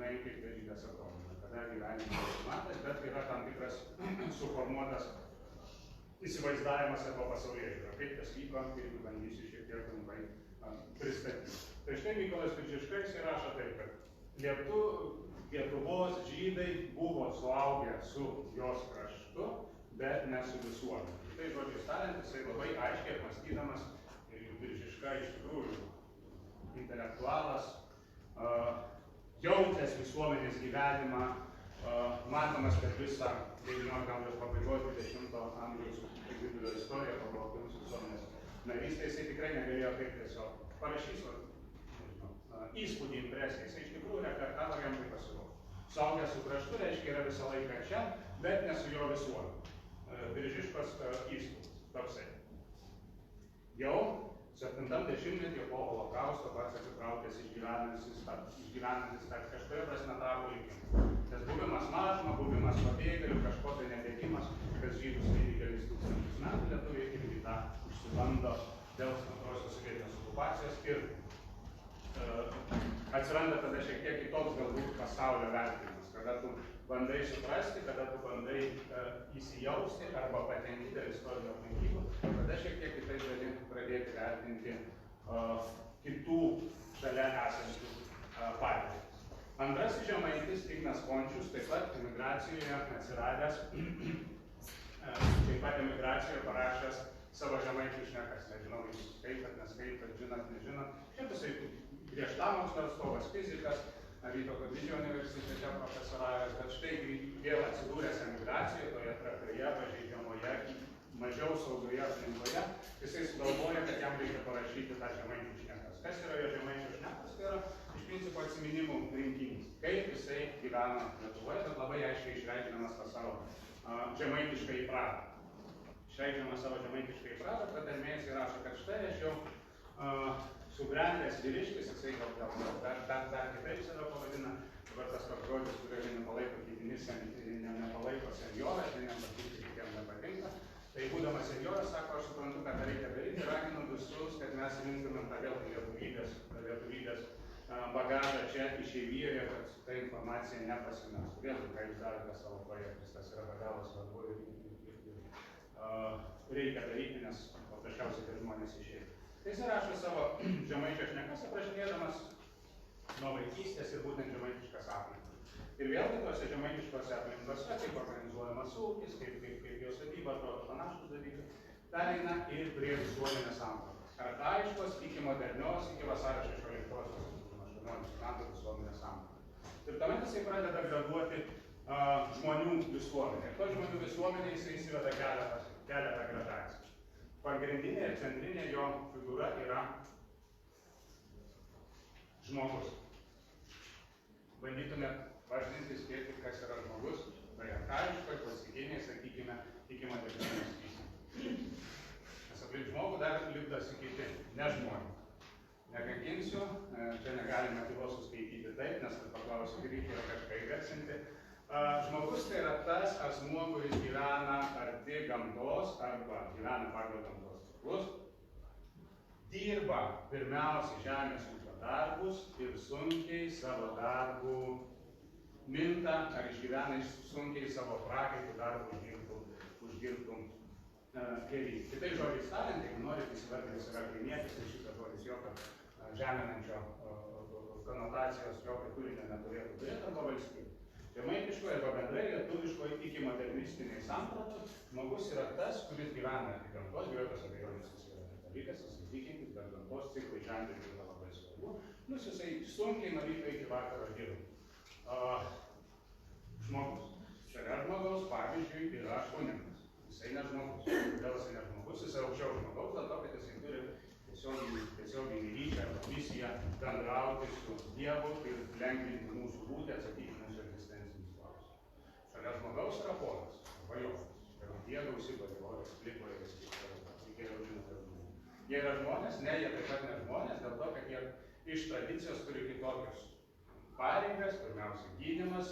žinai, kaip tai žydas atrodo, kada gyvenimas matas, bet yra tam tikras suformuotas įsivaizdavimas arba pasaulėžiūra, kaip tas vyko, kaip bandysiu šiek tiek trumpai pristatyti. Tai štai Mykolas Biržiška jis rašo taip, kad Lietuvos žydai buvo suaugę su jos kraštu, bet ne su visuomenė. Tai žodžiais tariant, jisai labai aiškiai apmąstydamas, ir Biržiška iš tikrųjų intelektualas, jautęs visuomenės gyvenimą, matomas per visą 19 amžiaus pabaigos 20 amžiaus vidurio istoriją, pagalbos visuomenės narystę, jisai tikrai negalėjo kaip tiesiog parašysiu, įspūdį, impresiją, jisai iš tikrųjų reflektavo, jam tai pasirodė. Suaugęs su kraštu reiškia yra visą laiką čia, bet ne su jo visuomenė. Biržiškos įspūdis, toksai. Jau 70-metį po holokausto pats atsitraukęs išgyvenantis kažkuria prasme tapo likimu. Tas buvimas mažuma, buvimas pabėgėlių, kažkokio netekimas, kas žydus lydi kelis tūkstančius metų, lietuviai irgi tą užsibando dėl antrosios sovietinės okupacijos ir atsiranda tada šiek tiek kitoks galbūt pasaulio vertinimas, kada tu bandai suprasti, kada tu bandai įsijausti arba patenki dėl istorinių aplinkybių, tada šiek tiek kitaip gali pradėti vertinti kitų šalia esančių partijų. Antrasis žemaitis, Ignas Končius, taip pat emigracijoje atsiradęs, taip pat emigracijoje parašęs savo žemaičių šnekas. Nežinau, jūs skaitat, neskaitat, žinot, nežinot. Šiaip jisai griežtamokslio atstovas, fizikas, Vytauto Didžiojo universitete profesoravęs, bet štai vėl atsidūręs emigracijoje, toje trapioje, pažeidžiamoje, mažiau saugioje aplinkoje, jisai sugalvoja, kad jam reikia parašyti tą žemaičių šnekas. Kas yra jo žemaičių šnekas? Tai yra iš principo atsiminimų rinkinys. Kaip jisai gyveno Lietuvoje, bet labai aiškiai išreikšdamas tą savo žemaitišką įpratą. Išreikšdamas savo žemaitišką įpratą, pratarmėje jisai rašo, kad štai aš jau subrendęs vyriškis, jisai gal dar kitaip save pavadina, dabar tas toks žodis, kurio nepalaiko kitinis, nepalaiko senjoras, kitiem nepatinka. Tai būdamas senjoras, sako, aš suprantu, kad reikia daryti, raginu visus, kad mes rinktumėm tą vėl lietuvybės bagažą čia išeivijoje, kad ta informacija nepasimestų. Vėl, ką jūs darote savo projektus, tas yra be galo svarbu ir reikia daryti, nes paprasčiausiai tie žmonės išėjo. Tai jis rašo savo žemaičio šnekas, aprašinėdamas nuo vaikystės ir būtent žemaitiškas aplinkas. Ir vėlgi tose žemaitiškose aplinkose, kaip organizuojamas ūkis, kaip jo sodyba, atrodo panašus dalykai, pereina ir prie visuomenės sampratos. Archaiškos iki modernios, iki vasario 16-osios, 18 metų visuomenės sampratos. Ir tuomet jisai pradeda graduoti žmonių visuomenę. Ir to žmonių visuomenė jisai įsiveda keletą gradacijų. Pagrindinė ir centrinė jo figūra yra žmogus. Bandytume vardinti, spėti, kas yra žmogus, tai archaiškoj, klasikiniai, sakykime, iki modernios vystymo. Nes aplink žmogų dar lipdosi kiti, ne žmonės. Nekankinsiu, čia negalime tylos suskaityti taip, nes paklausiu, reikia kažką įgarsinti. Žmogus tai yra tas asmuo, kuris gyvena arti gamtos arba gyvena pagal gamtos ciklus, dirba pirmiausiai žemės ūkio darbus ir sunkiai savo darbų minta ar išgyvena sunkiai savo prakaitą darbų uždirbtum kelyje. Kitais žodžiais tariant, jeigu norit įsivardinti save kaimietis, tai šitas žodis jokio žeminančio konotacijos jokio turinio neturėtų turėti arba valstybė. Žemaitiškoje arba bendrai lietuviškoje iki modernistiniai sampratos žmogus yra tas, kuris gyvena į gamtos, be jokios abejonės jis yra dalykas, jis tikintis, bet gamtos ciklai žemdirbiui yra labai svarbu. Nors jisai sunkiai nuo ryto iki vakaro dirba. Žmogus. Šalia žmogaus, pavyzdžiui, yra kunigas. Jisai ne žmogus. Kodėl jisai ne žmogus? Jisai aukščiau žmogaus, dėl to, kad jisai turi tiesioginį ryšį arba misiją bendrauti su Dievu ir lengvinti mūsų būtį, atsakyti mūsų egzistencinius klausimus. Šalia žmogaus yra ponas, arba jonas. Ir jie gausi patrivojas, klikojas, geriau žinote žmonės. Jie yra žmonės, ne, jie taip pat ne žmonės, dėl to, kad jie iš tradicijos turi kitokius pareigas, pirmiausia gydymas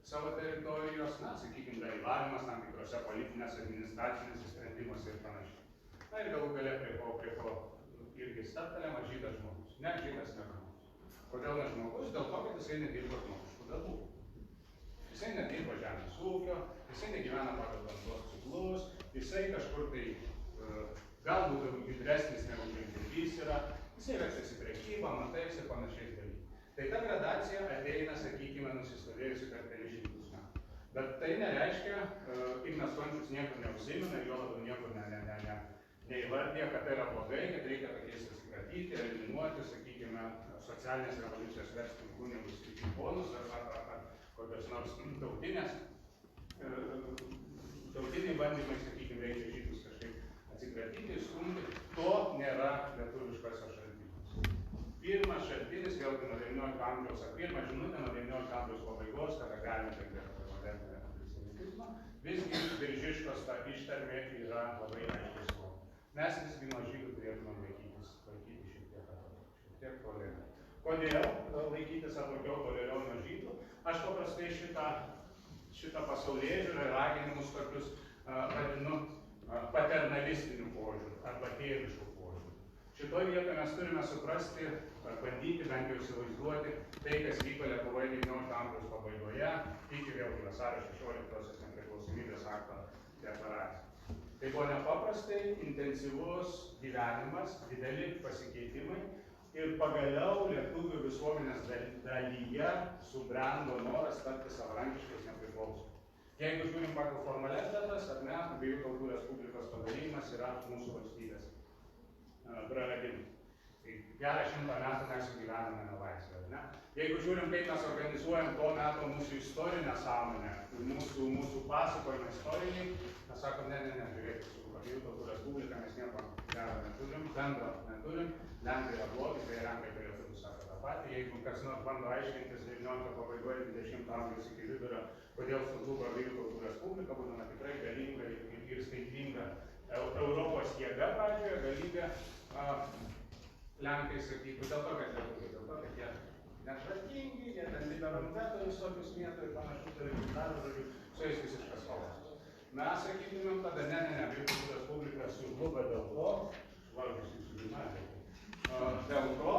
savo teritorijos, na, sakykime, dalyvavimas tam tikrose politinės, administracinėse sprendimuose ir panašiai. Na ir galų galia prie ko irgi stabtelėma žydas žmogus. Ne, žydas ne žmogus. Kodėl ne žmogus? Dėl to, kad jisai nedirba žmogiškų tada buvo. Jisai nedirba žemės ūkio, jisai negyvena pagal gamtos ciklus, jisai kažkur tai galbūt judresnis negu žemdirbys yra, jisai verčiasi į prekybą, amatais ir panašiais dalykais. Tai ta gradacija ateina, sakykime, nusistovėjusi per kelis šimtus metų. Bet tai nereiškia, Ignas Končius niekur neužsimena, jo labiau niekur neįvardija, kad tai yra blogai, kad reikia tokiais atsikratyti, eliminuoti, sakykime, socialinės revoliucijos verstų kunigus ir ponus ar kokios nors tautiniai bandymai, sakykime, reikia žydus kažkaip atsikratyti, stumti. To nėra lietuviškose šaltiniuose. Pirmas šaltinis, vėlgi nuo 19 amžiaus, ar pirmą žinutę nuo 19 amžiaus pabaigos, kada galime kalbėti apie modernę antisemitizmą, visgi Biržiškos ta ištarmė yra labai aiškiai suvokta. Mes visgi nuo žydų turėtume laikyti šiek tiek toliau. Kodėl laikytis atokiau toliau nuo žydų? Aš paprastai šitą pasaulėžiūrą ir raginimus tokius vadinu paternalistiniu požiūriu arba tėvišku požiūriu. Šitoje vietoje mes turime suprasti, bandyti bent jau įsivaizduoti tai, kas vyko Lietuvoje 19 amžiaus pabaigoje, iki vėlgi vasario 16-osios nepriklausomybės akto deklaracijos. Tai buvo nepaprastai intensyvus gyvenimas, dideli pasikeitimai ir pagaliau lietuvių visuomenės dalyje subrendo noras tapti savarankiškais nepriklausomais. Jeigu žiūrim pagal formalias datas, ar ne, Abiejų tautų Respublikos padarymas yra mūsų valstybės praradimas. Tai gerą 100 metų mes jau gyvename nelaisvę, ar ne? Jeigu žiūrim, kaip mes organizuojam to meto mūsų istorinę sąmonę, mūsų pasakojimą istoriniai, mes sakom, ne, žiūrėkit, su Abiejų tautų Respublika mes nieko gero neturim, bendro neturim, Lenkai yra blogi, tai Lenkai turėtų sako tą patį. Jeigu kas nors bando aiškintis 19 pabaigoje 20 amžiaus iki vidurio, kodėl sužlugo Abiejų tautų Respublika, būdama tikrai galinga ir skaitlinga Europos jėga pradžioje, galybė Lenkai sakytų, dėl to, kad jie netvarkingi, jie ten liberaliteto visokius mėtų ir panašius dalykus, žodžiu, su jais visiškas chaosas. Mes sakytumėm, tada Abiejų tautų Respublika sužlugo dėl to, valgysiu su gimnazija, dėl to,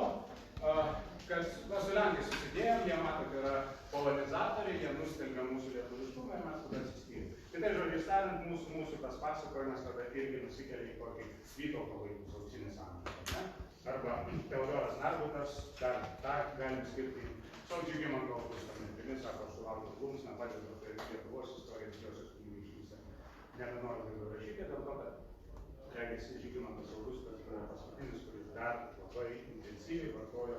kad su Lenkais susidėjom, jie mato, kad yra polonizatoriai, jie nustelbė mūsų lietuviškumą ir mes tada atsiskyrėm. Kitai žodžiai tariant, mūsų tas pasakojimas tada irgi nusikelia į kokį Vytauto laikų auksinis amžius, ne? Arba Teodoras Narbutas, dar tą galim skirti Žygimanto Augusto mintimis, sako, aš sulaukiu plunksną, padeda Lietuvos istoriją, didžiosios kunigaikštystės. Nebenoriu daugiau rašyti, dėl to, kad regisi Žygimantas Augustas buvo paskutinis, kuris dar labai intensyviai vartojo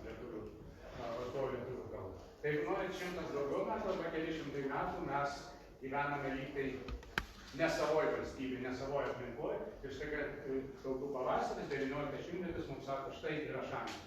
lietuvių kalbą. Tai jeigu norit 100 daugiau metų arba keli šimtai metų, mes gyvename lyg tai ne savoj valstybė, ne savoj aplinkoj. Ir štai, kad tautų pavasaris, 19 šimtmetis mums sako, štai yra šansas.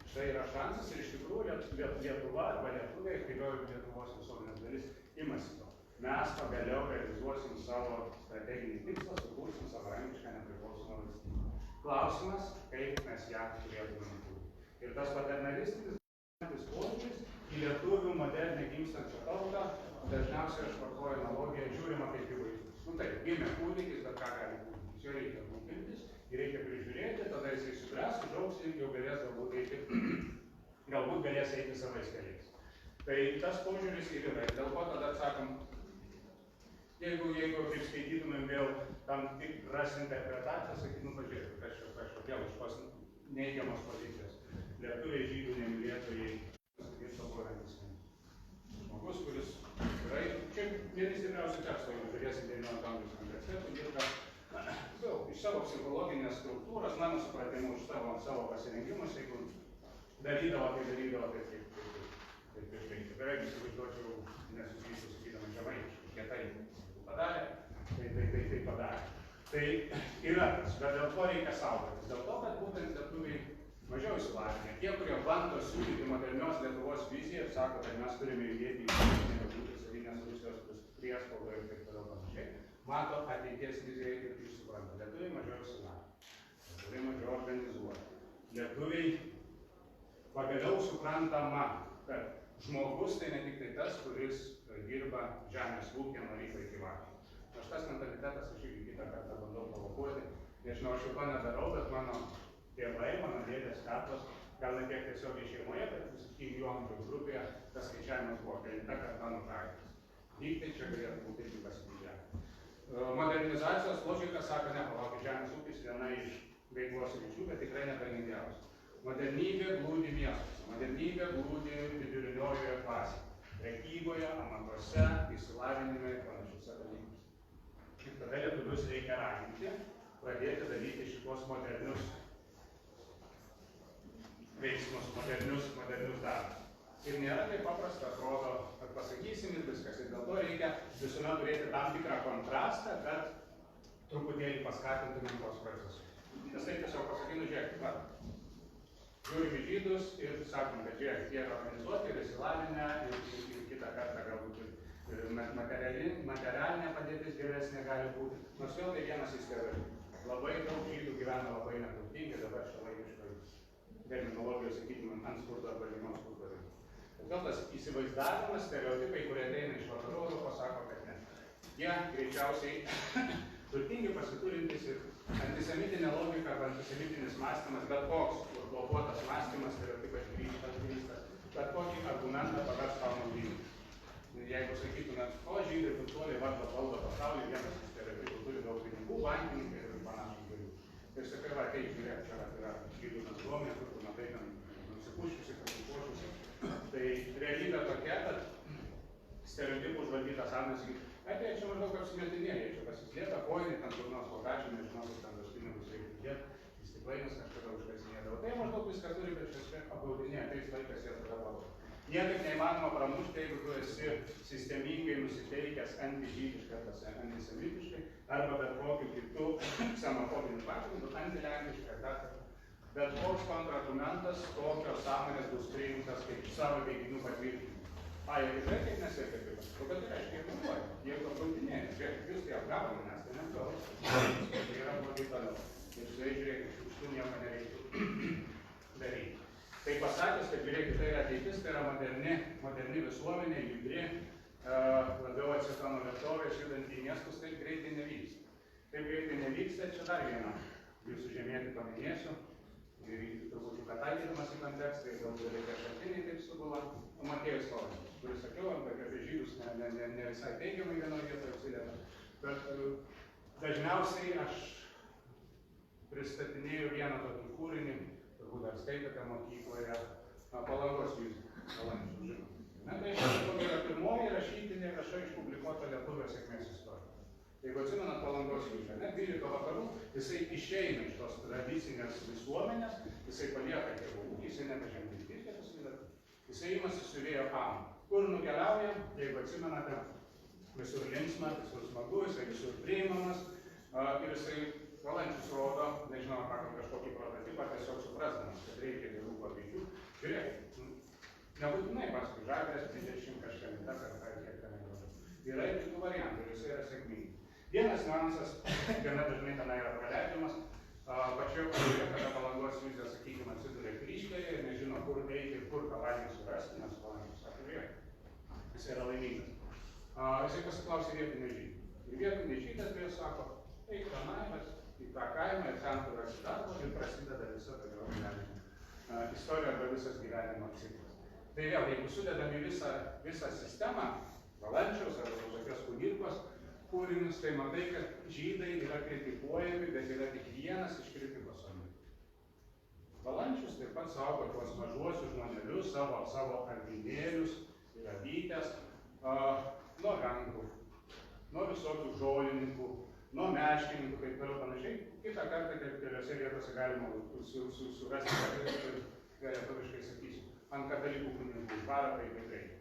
Štai yra šansas ir iš tikrųjų Lietuva arba lietuviai, aktyvioji Lietuvos visuomenės dalis, imasi to. Mes pagaliau realizuosim savo strateginį tikslą, sukursim savarankišką nepriklausomą valstybę. Klausimas, kaip mes ją turėtume kurti. Ir tas paternalistinis požiūris į lietuvių modernę gimstančią tautą, dažniausiai aš vartoju analogiją, žiūrima kaip į vaikus. Nu taip, gimė kūdikis, bet ką gali kūdikis? Jo reikia rūpintis, jį reikia prižiūrėti, tada jisai subręs, užaugs ir jau galbūt galės eiti savais keliais. Tai tas požiūris ir yra. Dėl ko tada atsakom, jeigu kaip skaitytumėm vėl tam tikras interpretacijas, sakytum, pažiūrėkit, kas čia vėl iš tos neigiamos pozicijos. Lietuviai, žydų nemylėtojai, ir tobuojantis. Žmogus, kuris tikrai, čia vienas stipriausių tekstų, jeigu žiūrėsim 19 amžiaus kontekste, tai dirba iš savo psichologinės struktūros, mano supratimu, iš savo pasirinkimus, jeigu darydavo tai kaip prieš tai. Beveik įsivaizduočiau nesusijusiu sakydama žemaičiai, kietai padarė, tai padarė. Tai yra tas, bet dėl to reikia saugotis. Dėl to, kad būtent lietuviai mažiau įsilavinę. Tie, kurie bando siūlyti modernios Lietuvos viziją ir sako, kad mes turime judėti į būti carinės Rusijos priespaudą ir taip toliau panašiai, mato ateities viziją ir supranta. Lietuviai mažiau įsilavinę. Lietuviai mažiau organizuoti. Lietuviai pagaliau suprantama, kad žmogus tai ne tik tai tas, kuris dirba žemės ūkį nuo ryto iki vakaro. Aš tas mentalitetas aš irgi kitą kartą bandau provokuoti. Nežinau, aš jau to nedarau, bet mano tėvai, mano dėdės tetos gal ne tiek tiesiogiai šeimoje, bet visiškai jų amžiaus grupėje tas skaičiavimas buvo kelinta karta nutrauktas. Lyg tai čia galėtų būti irgi pasidžiavę. Modernizacijos logika sako, ne, palaukit, žemės ūkis viena iš veiklos ryčių, bet tikrai nepelningiausia. Modernybė glūdi miestuose, modernybė glūdi viduriniojoje klasėje, prekyboje, amatuose, išsilavinime ir panašiuose dalykuose. Ir tada lietuvius reikia raginti, pradėti daryti šitos modernius veiksmus, modernius darbus. Ir nėra taip paprasta, atrodo, kad pasakysim ir viskas. Ir dėl to reikia visuomet turėti tam tikrą kontrastą, kad truputėlį paskatintumėm tos procesus. Nes tai tiesiog pasakyti, žiūrėkit, va, žiūrim į žydus ir sakom, kad žiūrėkit, jie yra organizuoti ir įsilavinę ir kitą kartą galbūt materialinė padėtis geresnė gali būti. Nors vėl tai vienas įsteigų. Labai daug žydų gyvena labai neturtingai, dabar šiuolaikiškoj terminologijos, sakykime, ant skurdo arba žemos skurdo ribos. Todėl tas įsivaizdavimas, stereotipai, kurie ateina iš vakarų Europos, sako, kad ne. Jie greičiausiai turtingi, pasiturintys ir antisemitinė logika arba antisemitinis mąstymas, bet koks užblokuotas mąstymas, stereotipas grįstas, bet kokį argumentą pavers tau naudingu. Jeigu sakytumėt, o žydai turtuoliai valdo pasaulį, vienas iš stereotipų turi daug pinigų, bankininkai ir panašus dalykų. Ir sakai, va, taip, žiūrėk, čia yra žydų bendruomenė, kur tu matai ten nusipuščiusi, pasipuošusi. Tai realybė tokia, kad stereotipų užvaldytas Arnas sakyt, tai čia maždaug apsimetinėja, čia pasislėpia kojinį, ten kur nors lokačių, nežinau, kad ten tos pinigus reikia dėti, į stiklainius kažkada užkasinėdavo. Tai maždaug viską turi, bet čia apgaudinėja, tais laikas jie tada valdo. Niekaip neįmanoma pramušti, jeigu tu esi sistemingai nusiteikęs antižydiškai, antisemitiškai, arba bet kokiu kitu ksenofobiniu pagrindu, antilenkiškai, bet koks kontrargumentas tokios sąmonės bus priimtas kaip savo teiginių patvirtinimas. Jie tikrai taip nesiekia kaip. O kad tai reiškia, jie meluoja, jie apgaudinėja. Žiūrėkit, jūs tai apgavo manęs, tai neapgavo. Tai yra blogai toliau. Ir su jais žiūrėkit, iš tų nieko nereiktų daryti. Tai pasakęs, kad žiūrėkit, tai yra ateitis, tai yra moderni visuomenė, judri, labiau atsitano vietovės, judant į miestus, taip greitai nevyksta. Taip greitai nevyksta, čia dar vieną jūsų žemėtį paminėsiu. Ir turbūt pataikydamas į kontekstą, ir galbūt reikia šaltiniai taip sugula. Matėjus Kovačius, kuris sakiau, kad apie žydus ne visai teigiamai vienoje vietoje atsiliepia. Bet dažniausiai aš pristatinėjau vieną tokį kūrinį, turbūt dar skaitote mokykloje, Palangos vizija, Valančių, žinoma. Tai yra pirmoji rašytinė viešai išpublikuota lietuvio sėkmės istorija. Jeigu atsimenat Palangos vizija, 12 vakarų, jisai išeina iš tos tradicinės visuomenės, jisai palieka tėvų ūkį, jisai nebežengti iškėtas, jisai imasi siuvėjo amą. Kur nukeliauja, jeigu atsimenate, visur linksma, visur smagu, jisai visur priimamas ir jisai Valančius rodo, nežinau, pagal kažkokį prototipą, tiesiog suprasdamas, kad reikia gerų pavyzdžių. Žiūrėkit, nebūtinai paskui Žagrės 30 kažkelinta kartą ir kiek ten negražu. Yra ir kitų variantų ir jisai yra sėkmingi. Vienas niuansas, gana dažnai ten yra praleidžiamas, pačioje pradžioje, kada Palangos vizija, sakykime, atsiduria kryžkelėje ir nežino, kur eiti ir kur tą laimę surasti, nes Valančius sako, žiūrėk, jisai yra laimingas. Jisai pasiklausė vietinį žydų. Ir vietinį žydas vėl sako, eik tenai, bet į tą kaimą ir ten, kur rasi darbo, ir prasideda visa ta gyvenimo istorija arba visas gyvenimo ciklas. Tai vėl, jeigu sudedam į visą sistemą, Valančiaus arba tokios Kudirkos kūrinius, tai matai, kad žydai yra kritikuojami, bet yra tik vienas iš kritikos objektų. Valančius taip pat saugo tuos mažuosius žmonelius, savo avinėlius ir avytes nuo vengrų, nuo visokių žolininkų, nuo meškininkų, kaip ir panašiai. Kitą kartą keliose vietose galima surasti, kad lietuviškai sakysiu, ant katalikų kunigų užvaro, tai kaip reikia.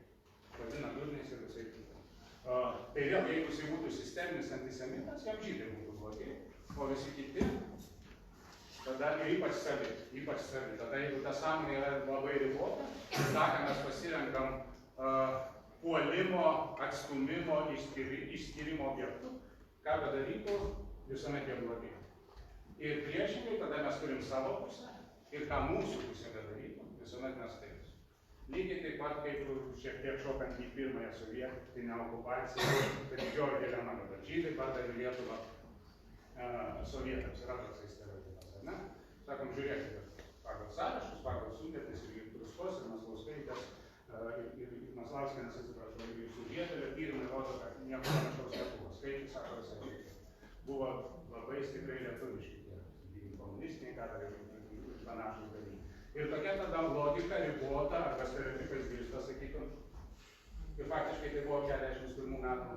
Vadina durniais ir visai kitą. Tai vėl, jeigu jisai būtų sisteminis antisemitas, jam žydai būtų blogi, o visi kiti, tada ir ypač savi. Tada jeigu ta sąmonė yra labai ribota, tą, ką mes pasirenkam puolimo, atstumimo, išskyrimo objektų, ką bedarytų, visuomet jie blogi. Ir priešingai, tada mes turim savo pusę ir ką mūsų pusė bedarytų, visuomet mes teisus. Lygiai taip pat, kaip šiek tiek šokant į pirmąją sovietinę okupaciją, tai didžioji dilema, kad žydai pardavė Lietuvą sovietams, yra toksai stereotipas, ar ne? Sakom, žiūrėkite, pagal sąrašus, pagal sutartį, ir Maslauskienės, atsiprašau, ir Sužiedėlio tyrimai rodo, kad nieko panašaus nebuvo. Skaičius sako visai reikia. Buvo labai stipriai lietuviški tie komunistiniai kadrai ir panašus dalykai. Ir tokia tada logika ribota, arba stereotipais grįžta, sakytum. Ir faktiškai tai buvo 41 metų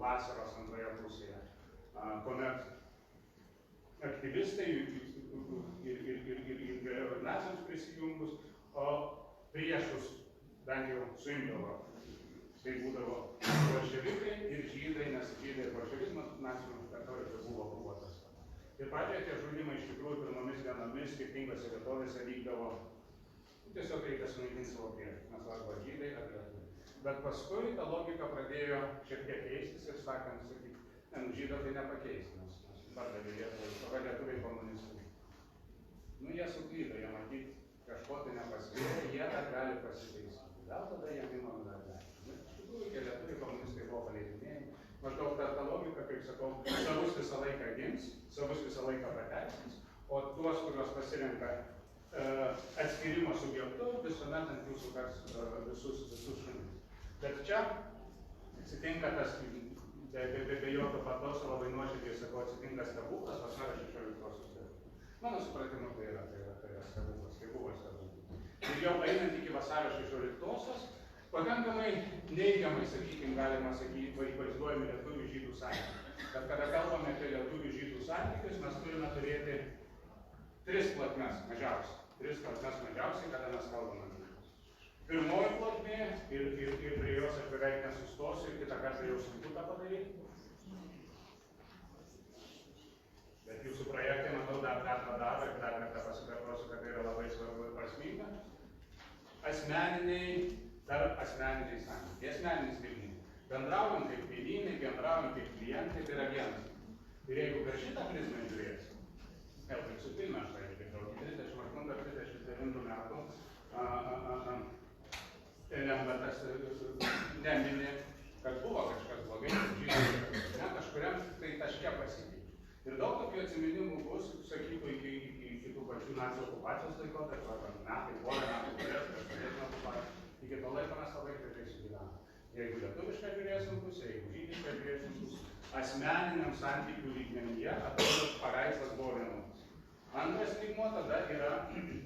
vasaros antroje pusėje, kuomet aktyvistai ir vėliau ir naciams prisijungus, o priešus bent jau suimdavo. Tai būdavo bolševikai ir žydai, nes žydai ir bolševizmas nacijų teritorijose buvo tas. Ir pradžioje tie žudimai iš tikrųjų pirmomis dienomis skirtingose vietovėse vykdavo, tiesiog reikia sunaikinti savo priešus, nes arba žydai ar lietuviai. Bet paskui ta logika pradėjo šiek tiek keistis ir sakant, žydo tai nepakeis, nes pardavė Lietuvai, lietuviai komunistai. Nu, jie suklydo, jie matyt kažko tai nepasvėjo, jie dar gali pasitaisyti. Gal tada jie įmano dar gali. Iš tikrųjų, tie lietuviai komunistai buvo paleidinėjami. Maždaug ta logika, kaip sakau, savus visą laiką gins, savus visą laiką pateisins, o tuos, kuriuos pasirenka atskirimo subjektu, visuomet ant jų sukars visus šunis. Bet čia atsitinka tas, be jokio patoso, labai nuoširdžiai sakau, atsitinka stebuklas vasario 16-osios dienos. Mano supratimu, tai yra stebuklas, tai buvo stebuklas. Ir jau einant iki vasario 16-osios, pakankamai neigiamai, sakykime, galima sakyti, vaizduojami lietuvių žydų santykiai. Bet kada kalbame apie lietuvių žydų santykius, mes turime turėti 3 plotmes mažiausiai. 3 plotmes mažiausiai, kada mes kalbame. Pirmoji plotmė ir prie jos aš beveik nesustosiu ir kitą kartą jau sunku tą padaryti. Bet jūsų projektai, manau, dar padaro ir dar kartą pasikartosiu, kad tai yra labai svarbu ir prasminga. Asmeniniai santykiai, asmeninis lygmenys. Bendraujant kaip kaimynai, bendraujant kaip klientai, tai yra vienas. Ir jeigu per šitą prizmę žiūrėsim, vėl kaip su filme aš tai išgirdau, 38-39 metų, Lembertas nemini, kad buvo kažkas blogai, kažkuriam tai taške pasikeitė. Ir daug tokių atsiminimų bus, sakytų, iki tų pačių nacių okupacijos laikotarpio, metai, porą metų, sovietinio okupacijos. Iki to laiko mes labai gražiai sugyvenome. Jeigu lietuviškai žiūrėsim pusę, jeigu žydiškai žiūrėsim pusę, asmeniniam santykių lygmenyje atrodo paveikslas buvo vienodas. Antras lygmuo tada yra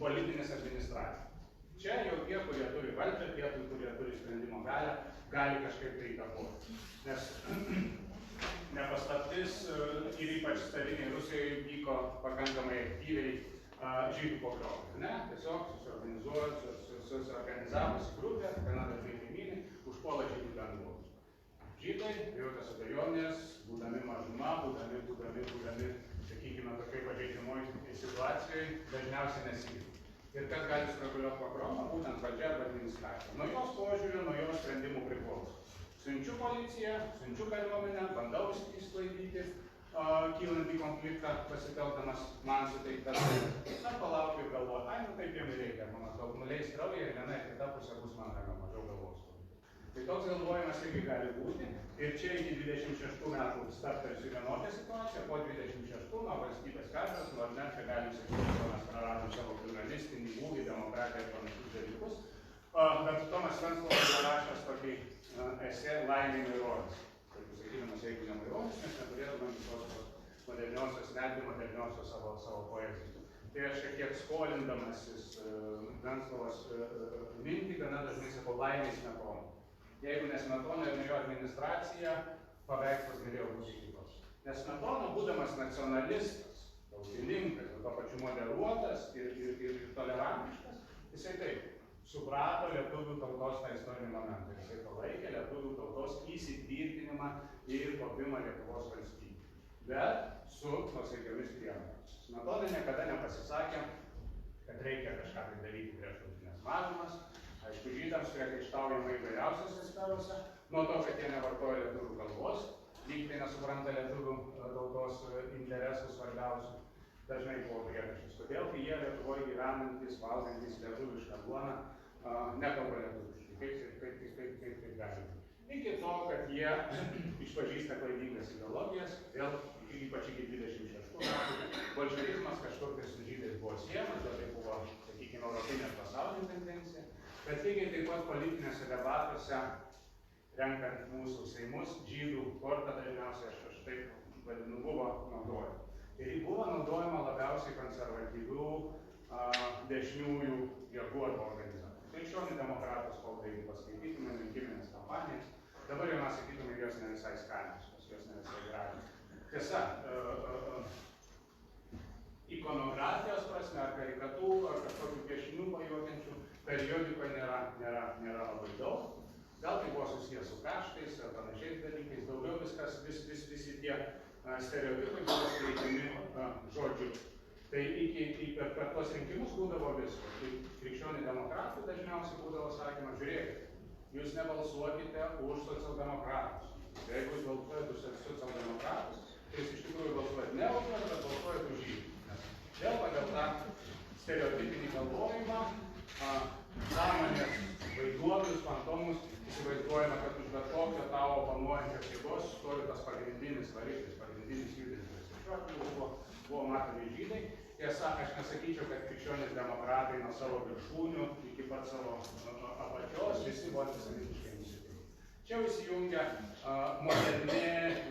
politinis administracija. Čia jau tie, kurie turi valdžią, tie, kurie turi sprendimo galią, gali kažkaip tai įtakoti. Nes nepaslaptis ir ypač cariniai Rusijai vyko pakankamai aktyviai žydų pogromai. Ne? Tiesiog susiorganizavusi grupė, gana dažnai kaimynai, užpuola žydų bendruomenę. Žydai, be jokios abejonės, būdami mažuma, būdami, sakykime, tokiai pažeidžiamoj situacijai, dažniausiai nesivyko. Ir kas gali sureguliuoti pogromą, būtent valdžia arba administracija. Nuo jos požiūrio, nuo jos sprendimų priklauso. Siunčiu policiją, siunčiu kariuomenę, bandau išsklaidyti kylantį konfliktą, pasitelkdamas man suteiktas. Na, palaukiu ir galvoju, nu taip jiem reikia, maždaug nuleis kraują ir viena ir kita pusė bus man mažiau galvos. Tai toks galvojimas irgi gali būti. Ir čia iki 26 metų stabtelsiu vienokią situaciją, po 26 nuo valstybės karas, nors net čia galim sakyti, kad mes praradom savo pluralistinį ūgį, demokratiją ir panašius dalykus. Bet Tomas Venclovas parašęs tokį esė Laimė įvairovės. Taip sakydamas, jeigu ne įvairovės, mes neturėtume visos moderniosios, netgi moderniosios savo poezijos. Tai aš šiek tiek skolindamasis Venclovas mintį, gana dažnai sakau Laimės Smetona. Jeigu ne Smetona ir ne jo administracija, paveikslas galėjo būti kitos. Nes Smetona, būdamas nacionalistas, tautininkas, tuo pačiu moderuotas ir tolerantiškas, jisai taip suprato lietuvių tautos tą istorinį momentą. Jisai palaikė lietuvių tautos įsitvirtinimą ir kopimą Lietuvos valstybei. Bet su nuosaikiomis priemonėmis. Smetona niekada nepasisakė, kad reikia kažką tai daryti prieš tautinės mažumas. Aišku, žydams priekaištaujama įvairiausiose sferose, nuo to, kad jie nevartoja lietuvių kalbos, lyg tai nesupranta lietuvių tautos interesų svarbiausių, dažnai buvo priekaištas. Todėl, kai jie Lietuvoje gyvenantis, valgantis lietuvišką duoną, nekalba lietuviškai. Kaip gali būti. Iki to, kad jie išpažįsta klaidingas ideologijas, vėl ypač iki 26 metų, bolševizmas kažkur tai su žydais buvo siejamas, bet tai buvo, sakykime, europinė pasaulinė tendencija. Bet lygiai taip pat politinėse debatuose, renkant mūsų seimus, žydų korta dažniausiai, aš taip vadinu, buvo naudojama. Ir ji buvo naudojama labiausiai konservatyvių dešiniųjų jėgų arba organizacijų. Krikščionių demokratų spauda, jeigu paskaitytume rinkiminės kampanijas, dabar jau mes sakytume, jos ne visai skaniškos, jos ne visai gražios. Tiesa, ikonografijos prasme, ar karikatūrų, ar kažkokių piešinių pajuokiančių periodikoje nėra labai daug. Gal tai buvo susijęs su kaštais ar panašiais dalykais, daugiau viskas, visi tie stereotipai buvo skleidžiami žodžiu. Tai per tos rinkimus būdavo visko. Tai krikščionių demokratų dažniausiai būdavo sakymas, žiūrėkite, jūs nebalsuokite už socialdemokratus. Jeigu jūs balsuojate už socialdemokratus, tai jūs iš tikrųjų balsuojate ne už juos, bet balsuojate už jį. Vėl pagal tą stereotipinį galvojimą, sąmonės vaiduoklius, fantomus, įsivaizduojama, kad už bet kokio tavo oponuojančios jėgos stovi tas pagrindinis variklis, pagrindinis judintojas. Šiuo atveju buvo matomi žydai. Tiesa, aš nesakyčiau, kad krikščionys demokratai nuo savo viršūnių iki pat savo apačios visi buvo antisemitiškai nusiteikę. Čia įsijungia moderni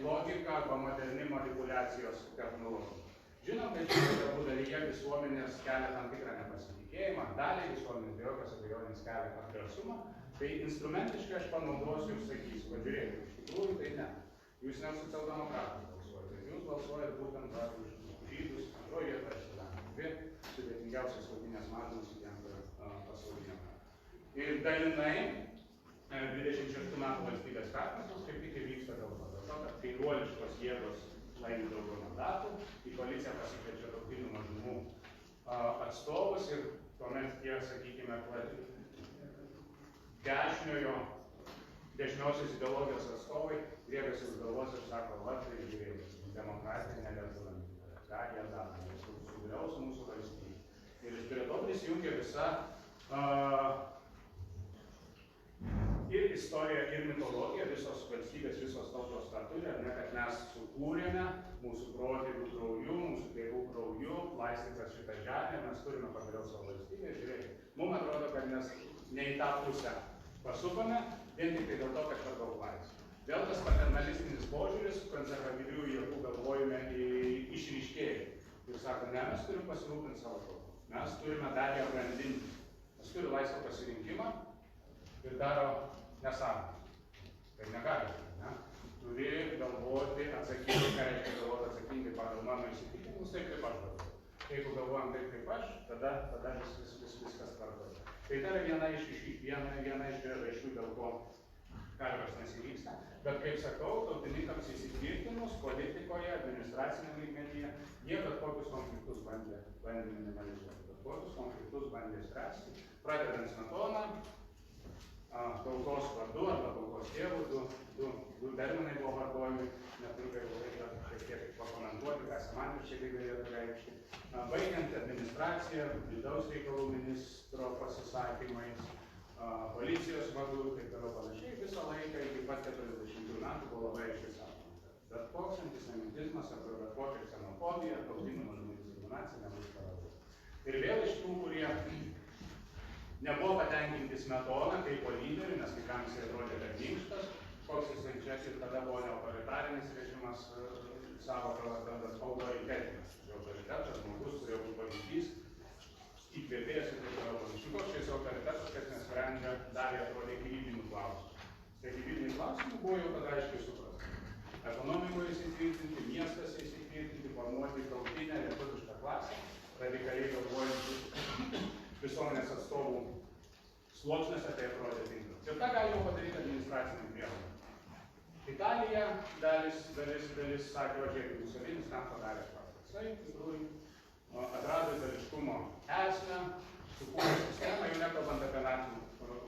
logika arba moderni manipuliacijos technologija. Žinom, kad šitoje dalyje visuomenės kelia tam tikrą nepasitikėjimą, daliai visuomenės be jokios abejonės kelia atgrasumą. Tai instrumentiškai aš panaudosiu ir sakysiu, kad žiūrėkite, iš tikrųjų tai ne. Jūs ne socialdemokratus balsuojate, jūs balsuojate būtent už žydus, antroje vietoje dvi sudėtingiausios sauginės mažumas į antrą pasaulinę karą. Ir dalinai 26 metų valstybės perversmas kaip tik ir vyksta dėl to, kad kairuoliškos jėgos laimi daugiau mandatų, į koaliciją pasikviečia tautinių mažumų atstovus ir tuomet tie, sakykime, dešiniosios ideologijos atstovai griebiasi už galvos ir sako, va, tai žiūrėkit, demokratija nelietuviam. Ką jie daro, sugriaus mūsų valstybė. Ir prie to prisijungia visa ir istorija, ir mitologija, visos valstybės, visos tautos tą turi, ar ne, kad mes sukūrėme mūsų protėvių krauju, mūsų tėvų krauju, laistytas šitą žemę, mes turime pagaliau savo valstybę. Žiūrėkit, mums atrodo, kad mes ne į tą pusę pasukome, vien tik tai dėl to, kad per daug laisvė. Vėl tas paternalistinis požiūris, konservatyvių jėgų galvojime išryškėja. Ir sako, ne, mes turim pasirūpinti savo tautą. Mes turime dar ją brandinti. Mes turime laisvą pasirinkimą ir daro nesąmonę. Tai negali, ne? Turi galvoti atsakingai, ką reiškia galvoti atsakingai pagal mano įsitikinimus, taip kaip aš galvoju. Jeigu galvojam taip kaip aš, tada viskas tvarkoja. Tai yra viena iš priežasčių, dėl ko karas nesivyksta. Bet, kaip sakau, tautininkams įsitvirtinus politikoje, administracinėme lygmenyje, jie bet kokius konfliktus bandė minimalizuoti, bet kokius konfliktus bandė spręsti, pradedant Smetoną, tautos vardu arba tautos tėvų, du terminai buvo vartojami, neturiu laiko šiek tiek pakomentuoti, ką semantiškai tai galėtų reikšti. Baigiant administraciją, vidaus reikalų ministro pasisakymais, policijos vadų ir taip toliau panašiai, visą laiką iki pat 40 metų buvo labai aiškiai sakoma, kad bet koks antisemitizmas arba bet kokia ksenofobija, tautinių mažumų diskriminacija nebus toleruojama. Ir vėl iš tų, kurie nebuvo patenkinti Smetoną kaip lyderių, nes kai kam jisai atrodė kad minkštas, koks jisai čia ir tada buvo neautoritarinis režimas, sąvoka vardantas autoritetinės. Autoritetas, žmogus turėjo būti pavyzdys, įkvėpėjas ir taip toliau panašiai. Koks šis autoritetas, kad nesprendžia dalį atrodė gyvybinių klausimų. Tai gyvybiniai klausimai buvo jau tada aiškiai suprasta. Ekonomikoje įsitvirtinti, miestose įsitvirtinti, formuoti tautinę lietuvišką klasę, radikaliai galvojantį visuomenės atstovų sluoksniuose, tai atrodė tinkamas. Ir tą galima padaryti administracinėm priemonėm. Italija dalis sakė, va žiūrėk, Musolinis tam padarė švartas. Tai tikrųjų atrado itališkumo esmę, sukūrė sistemą, jau nekalbant apie nacių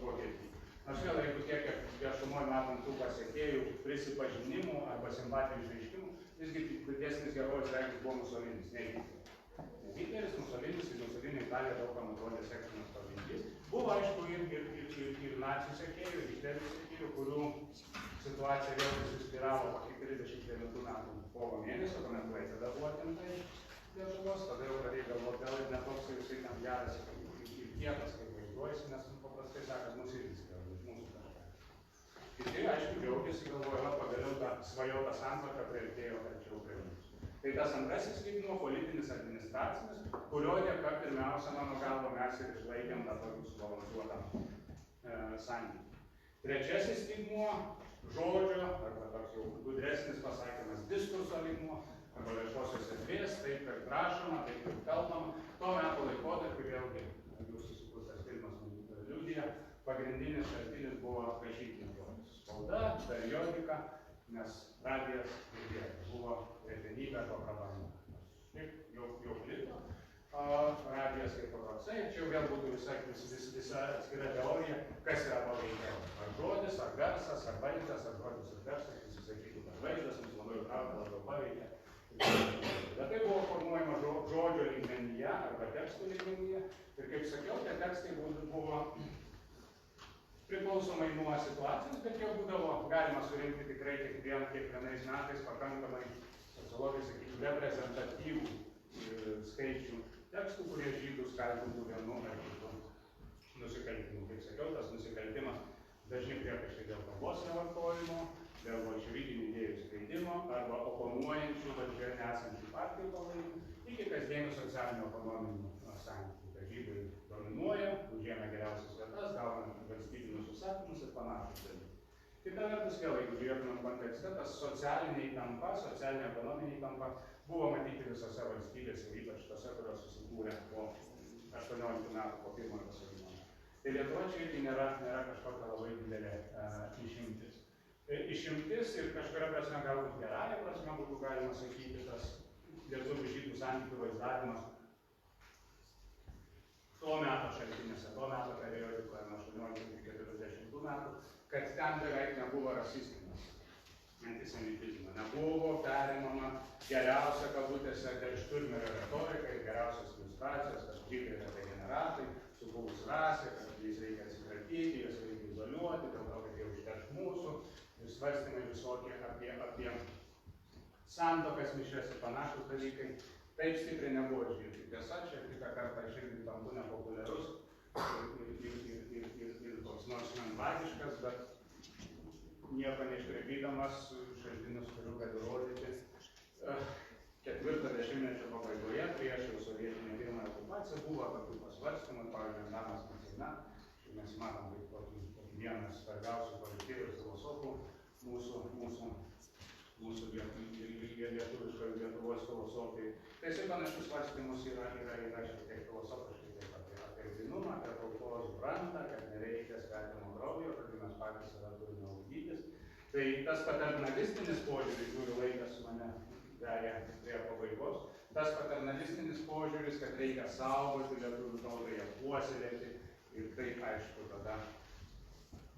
Vokietiją. Nors vėl, jeigu tiek, kiek viešumoje matom tų pasiekėjų prisipažinimų arba simpatijų išreiškimų, visgi didesnis herojus regis buvo Musolinis, ne Hitleris. Hitleris, Musolinis ir Musolinė Italija daug kam atrodė sektinas pavyzdys. Buvo aišku ir nacių sekėjų, ir Hitlerio sekėjų, kurių situacija vėl suspiravo po 39 metų kovo mėnesio, kuomet Klaipėda buvo atimta iš Lietuvos, tada jau pradėjo galvoti, gal ir netoks visai tam geras ir kietas, kaip vaizduojasi, nes paprastai paprastai sakant, mus irgi skiria, iš mūsų kažką. Kiti, aišku, džiaugiasi, galvoja, pagaliau tą svajotą santvarką priartėjo arčiau prie mūsų. Tai tas antrasis lygmuo, politinis administracinis, kurio dėka pirmiausia, mano galva, mes ir išlaikėm tą tokį subalansuotą santykį. Trečiasis lygmuo, žodžio, arba toks jau gudresnis pasakymas, diskurso lygmuo, arba viešosios erdvės, taip kaip rašoma, taip kaip kalbama. Tuo metu laikotarpiu vėlgi, jūsų sukurtas filmas liudija, pagrindinis šaltinis buvo rašytinis žodis. Spauda, periodika, nes radijas buvo retenybė arba prabanga. Jau plito radijas kaip toksai, čia jau vėl būtų visa atskira teorija, kas yra paveikiau. Ar žodis, ar garsas, ar vaizdas, ar žodis ir garsas, visi sakytų, kad vaizdas mus labiau traukia, labiau paveikia. Bet tai buvo formuojama žodžio lygmenyje arba tekstų lygmenyje. Ir kaip sakiau, tie tekstai buvo priklausomai nuo situacijos, bet jau būdavo galima surinkti tikrai kiekvienais metais pakankamai sociologai, sakyčiau, reprezentatyvų skaičių tekstų, kurie žydus kaltintų vienu ar kitu nusikaltimu. Kaip sakiau, tas nusikaltimas dažnai priekaištai dėl kalbos nevartojimo, dėl bolševikinių idėjų skleidimo arba oponuojančių valdžioje nesančių partijų palaikymų, iki kasdienių socialinių-ekonominių santykių. Kad žydai dominuoja, užėmė geriausias vietas, gauna valstybinius užsakymus ir panašūs dalykai. Kita vertus, vėl, jeigu žiūrėtumėm kontekste, tas socialinė įtampa, socialinė-ekonominė įtampa buvo matyti visose valstybėse, ypač tose, kurios susikūrė po 18 metų po pirmojo pasaulinio. Tai Lietuva čia irgi nėra kažkokia labai didelė išimtis. Išimtis ir kažkuria prasme galbūt gerąja prasme būtų galima sakyti tas lietuvių žydų santykių vaizdavimas to meto šaltiniuose, to meto periodikoje nuo 18 iki 40 metų, kad ten beveik nebuvo rasistinės antisemitizmo, nebuvo perimama geriausia kabutėse Deršturmerio retorika ir geriausios iliustracijos, kad žydai yra degeneratai, supuvus rasė, kad jais reikia atsikratyti, juos reikia izoliuoti, dėl to, kad jie užterš mūsų, ir svarstymai visokie apie santuokas, mišres ir panašus dalykai. Taip stipriai nebuvo žydų. Tiesa, čia kitą kartą aš irgi tampu nepopuliarus ir toks nors lengvatiškas, bet nieko neiškreipydamas šaltinius turiu kad įrodyti. 4-10 pabaigoje, prieš jau sovietinę pirmąją okupaciją, buvo tokių pasvarstymų, pavyzdžiui, Antanas Maceina, čia mes matom kaip tokį vienas svarbiausių kolektyvų ir filosofų mūsų lietuviškoj Lietuvos filosofijai. Tai jisai panašius svarstymus yra šiek tiek filosofiškai taip apie grinumą, apie tautos brandą, kad nereikia svetimo kraujo, kad mes patys save turime ugdytis. Tai tas paternalistinis požiūris, žiūriu laikas mane veja prie pabaigos, tas paternalistinis požiūris, kad reikia saugoti lietuvių tautą, ją puoselėti ir tai aišku tada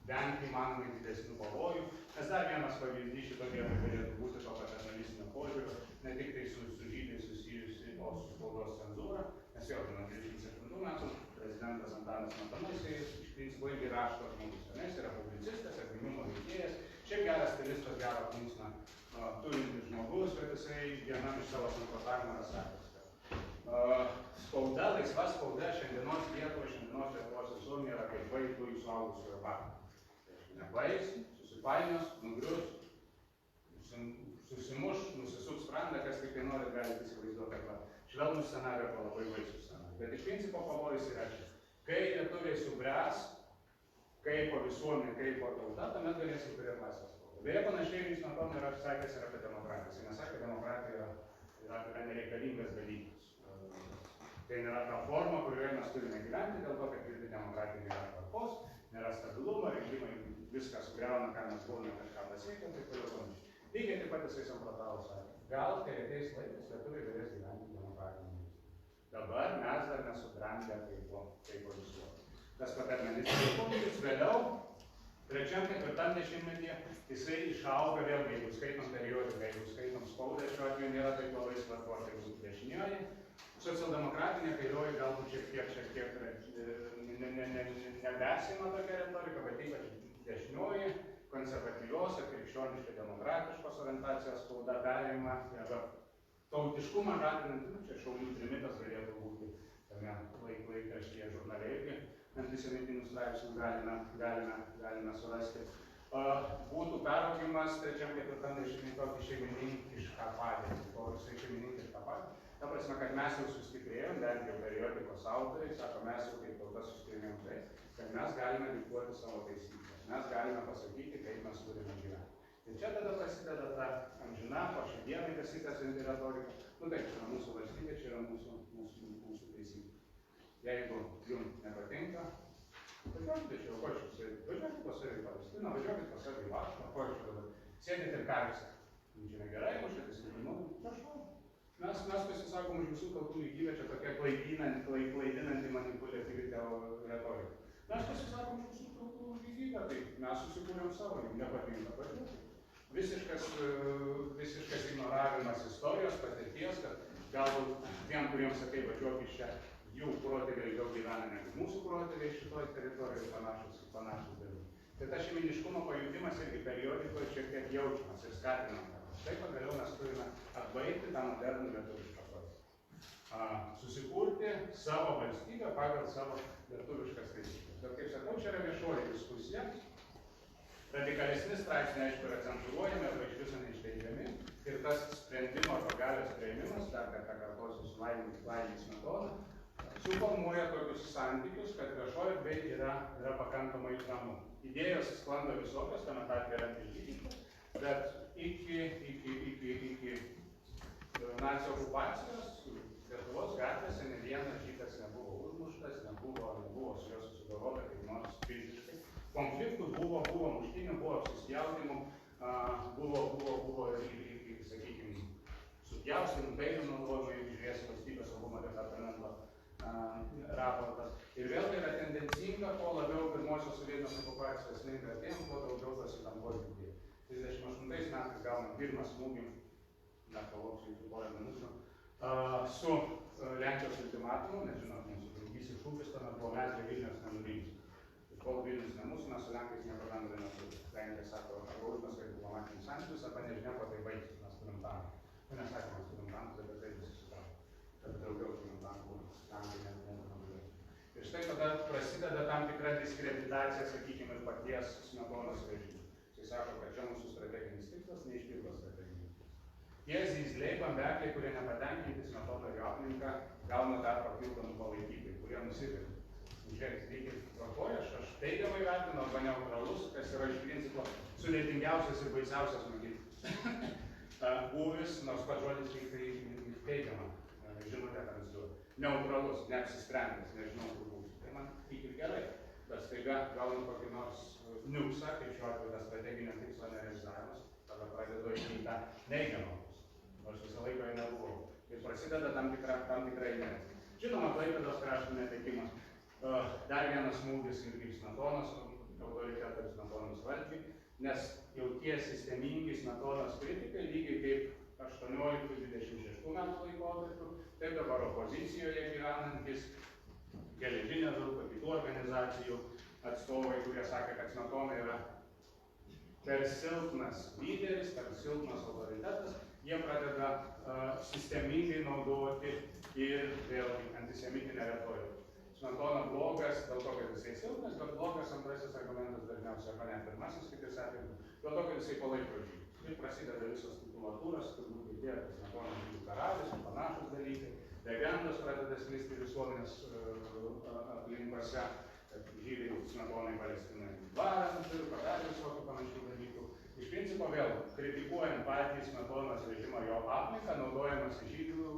vengti įmanomai didesnių pavojų. Nes dar vienas pavyzdys šito vietoj galėtų būti to paternalistinio požiūrio, ne tik tai su žydais susijusi, o su spaudos cenzūra, nes vėlgi nuo 37 metų prezidentas Antanas Smetona, jisai iš principo irgi rašto žmogus, jis yra publicistas, atgimimo veikėjas, šiaip geras stilistas, gerą plunksną turintis žmogus, bet jisai vienam iš savo samprotavimų yra sakęs, kad spauda, laisva spauda šiandienos Lietuvos visuomenė yra kaip vaikų į suaugusiojo baką. Nebais, susipainios, nugrius, susimuš, nusisuks sprandą, kas tik tai norit, galite įsivaizduoti, kad švelnus scenarijų arba labai baisų scenarijų. Bet iš principo pavojus yra čia. Kai lietuviai subręs, kaip po visuomenė, kaip po tauta, tuomet galėsim turėti laisvės spaudą. Beje, panašiai Vytis Smetona yra sakęs ir apie demokratiją. Jis nesakė, kad demokratija yra nereikalingas dalykas. Tai nėra ta forma, kurioje mes turime gyventi, dėl to, kad demokratija nėra tvarkos, nėra stabilumo, rinkimai viską sugriauna, ką mes buvome kažką pasiekę, taip toliau. Lygiai taip pat jisai samprotavo sakė, gal kai ateis laikas, lietuviai galės gyventi demokratinį. Dabar mes dar nesubrendę kaip po visuomenė. Tas paternalistinis požiūris vėliau, 3-4 dešimtmetyje, jisai išauga vėlgi, jeigu skaitom periodiką, jeigu skaitom spaudą, šiuo atveju nėra taip labai svarbu, ar tai bus dešinioji. Socialdemokratinė kairioji galbūt šiek tiek nebesima tokia retorika, bet ypač dešinioji, konservatyvios ir krikščioniškai demokratiškos orientacijos spauda perima arba tautiškumą žadinant, čia Šaulių trimitas galėtų būti tame laikraštyje žurnale irgi antisemitinių straipsnių galime surasti. Būtų peraugimas 3-4 dešimtmetyje tokį šeimininkišką padėtį. O visai šeimininkišką padėtį. Ta prasme, kad mes jau sustiprėjom, bent jau periodikos autoriai, sako, mes jau kaip tauta sustiprėjom tai, kad mes galime diktuoti savo taisyklės. Mes galime pasakyti, kaip mes turime gyventi. Ir čia tada prasideda ta amžina, po šiai dienai besitęsianti retorika. Nu taip, čia yra mūsų valstybė, čia yra mūsų taisyklė. Jeigu jums nepatinka, važiuokite čia, ko čia, važiuokite pas save į Palestiną, važiuokite pas save į Varšuvą, ko čia dabar. Sėdite ir karvėse. Čia negerai, mušėtės ir prašau. Mes pasisakom už visų tautų lygybę, čia tokia klaidinanti manipuliatyvi retorika. Mes pasisakom už visų tautų lygybę, tai mes susikūrėm savo, jums nepatinka važiuoti. Visiškas ignoravimas istorijos, patirties, kad galbūt tiem, kuriems sakai važiuok iš čia, jų protėviai daug gyvena negu mūsų protėviai šitoj teritorijoje panašus dalykai. Tai tas šeiminiškumo pajutimas irgi periodikoje šiek tiek jaučiamas ir skatinamas. Štai pagaliau mes turime atbaigti tą modernų lietuvišką procesą. Susikurti savo valstybę pagal savo lietuviškas taisyklės. Bet kaip sakau, čia yra viešoji diskusija. Radikalesni straipsniai, aišku, yra cenzūruojami arba iš viso neišteigiami. Ir tas sprendimo arba galios priėmimas, dar kartą kartuosiu su Laimės metoda, suformuoja tokius santykius, kad viešoji erdvė yra pakankamai ramu. Idėjos sklando visokios, tame tarpe yra išgydytos, bet iki nacių okupacijos Lietuvos gatvėse ne vienas žydas nebuvo užmuštas, nebuvo su juo susidorota kaip nors fiziškai. Konfliktų buvo muštynių, buvo apsispjaudimų, buvo ir sakykime, supjaustymų, peilių naudojimų, jeigu žiūrės valstybės saugumo departamento raportas. Ir vėlgi yra tendencinga, kuo labiau pirmosios sovietinės okupacijos link artėjom, kuo daugiau tos įtampos didėja. 38 metais gaunam pirmą smūgį, dar palauksiu iki porą minučių, su Lenkijos ultimatumu, nes žinot, mūsų draugysis šūkis tuomet buvo mes be Vilniaus nenurimsim. Ir kol Vilnius ne mūsų, mes su Lenkais nieko bendro neturime. Lenkija sako, arba užmesga diplomatinius santykius, arba nežinia, kuo tai baigsis, mes turim tanką. Nu, nesakė, mes turim tankus, bet tai visi suprato, kad daugiau turim tankų, tankai nenurimsim. Ir štai tada prasideda tam tikra diskreditacija, sakykime, ir paties Smetonos režimo. Jis sako, kad čia mūsų strateginis tikslas neišpildo strateginis tikslas. Tie zyzliai, bambekliai, kurie nepatenkinti Smetono ir aplinką, gauna dar papildomų palaikytojų, kurie nusipirka. Žiūrėkit, reikia tvarkoja, aš teigiamai vertinu arba neutralus, kas yra iš principo sudėtingiausias ir baisiausias mokyklas. Būvis, nors pats žodis tai teigiamą žinutę transliuoja. Neutralus, neapsisprendęs, nežinau, kur būsiu. Tai man tik ir gerai, bet staiga gaunu kokį nors niuksą, kaip šiuo atveju strateginio tikslo nerealizavimas, tada pradedu į tą neigiamą pusę, nors visą laiką jo nebuvau. Ir prasideda tam tikra inercija. Žinoma, Klaipėdos krašto netekimas. Dar vienas smūgis ir kaip Smetonos autoritetas, Smetonos valdžiai, nes jau tie sistemingi Smetonos kritikai, lygiai kaip 18-26 metų laikotarpiu, taip dabar opozicijoje gyvenantis, geležinė vilko, kitų organizacijų atstovai, kurie sakė, kad Smetona yra per silpnas lyderis, per silpnas autoritetas, jie pradeda sistemingai naudoti ir vėlgi antisemitinę retoriką. Smetona blogas dėl to, kad jisai silpnas, bet blogas antrasis argumentas dažniausiai, arba net pirmasis, kaip jis sakė, dėl to, kad jisai palaiko žydus. Ir prasideda visos titulatūros, turbūt girdėjo, kad Smetona žydų karalius ir panašus dalykai. Legendos pradeda sklisti visuomenės aplinkose, kad žydai Smetonai Palestinai dvarą nupirko, dar visokių panašių dalykų. Iš principo vėl, kritikuojant patį Smetonos režimą jo aplinką, naudojamas žydų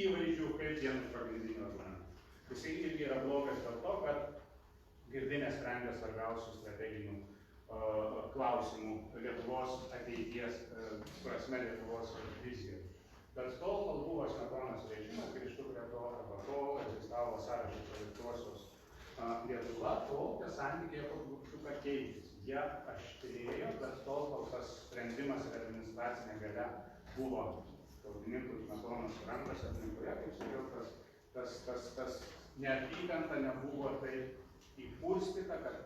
įvaizdžių kaip vienas pagrindinių argumentų. Jisai irgi yra blogas dėl to, kad girdi nesprendė svarbiausių strateginių klausimų Lietuvos ateities prasme Lietuvos vizijos. Bet tol, kol buvo Smetonos režimas, grįžtu prie to, arba tol egzistavo sąrašas pavirtuosios Lietuva, tol tie santykiai trupučiuką keitėsi. Jie aštrėjo, bet tol, kol tas sprendimas ir administracinė galia buvo tautininkų Smetonos rankose aplinkoje, kaip sakiau, tas neapykanta nebuvo taip įkurstyta, kad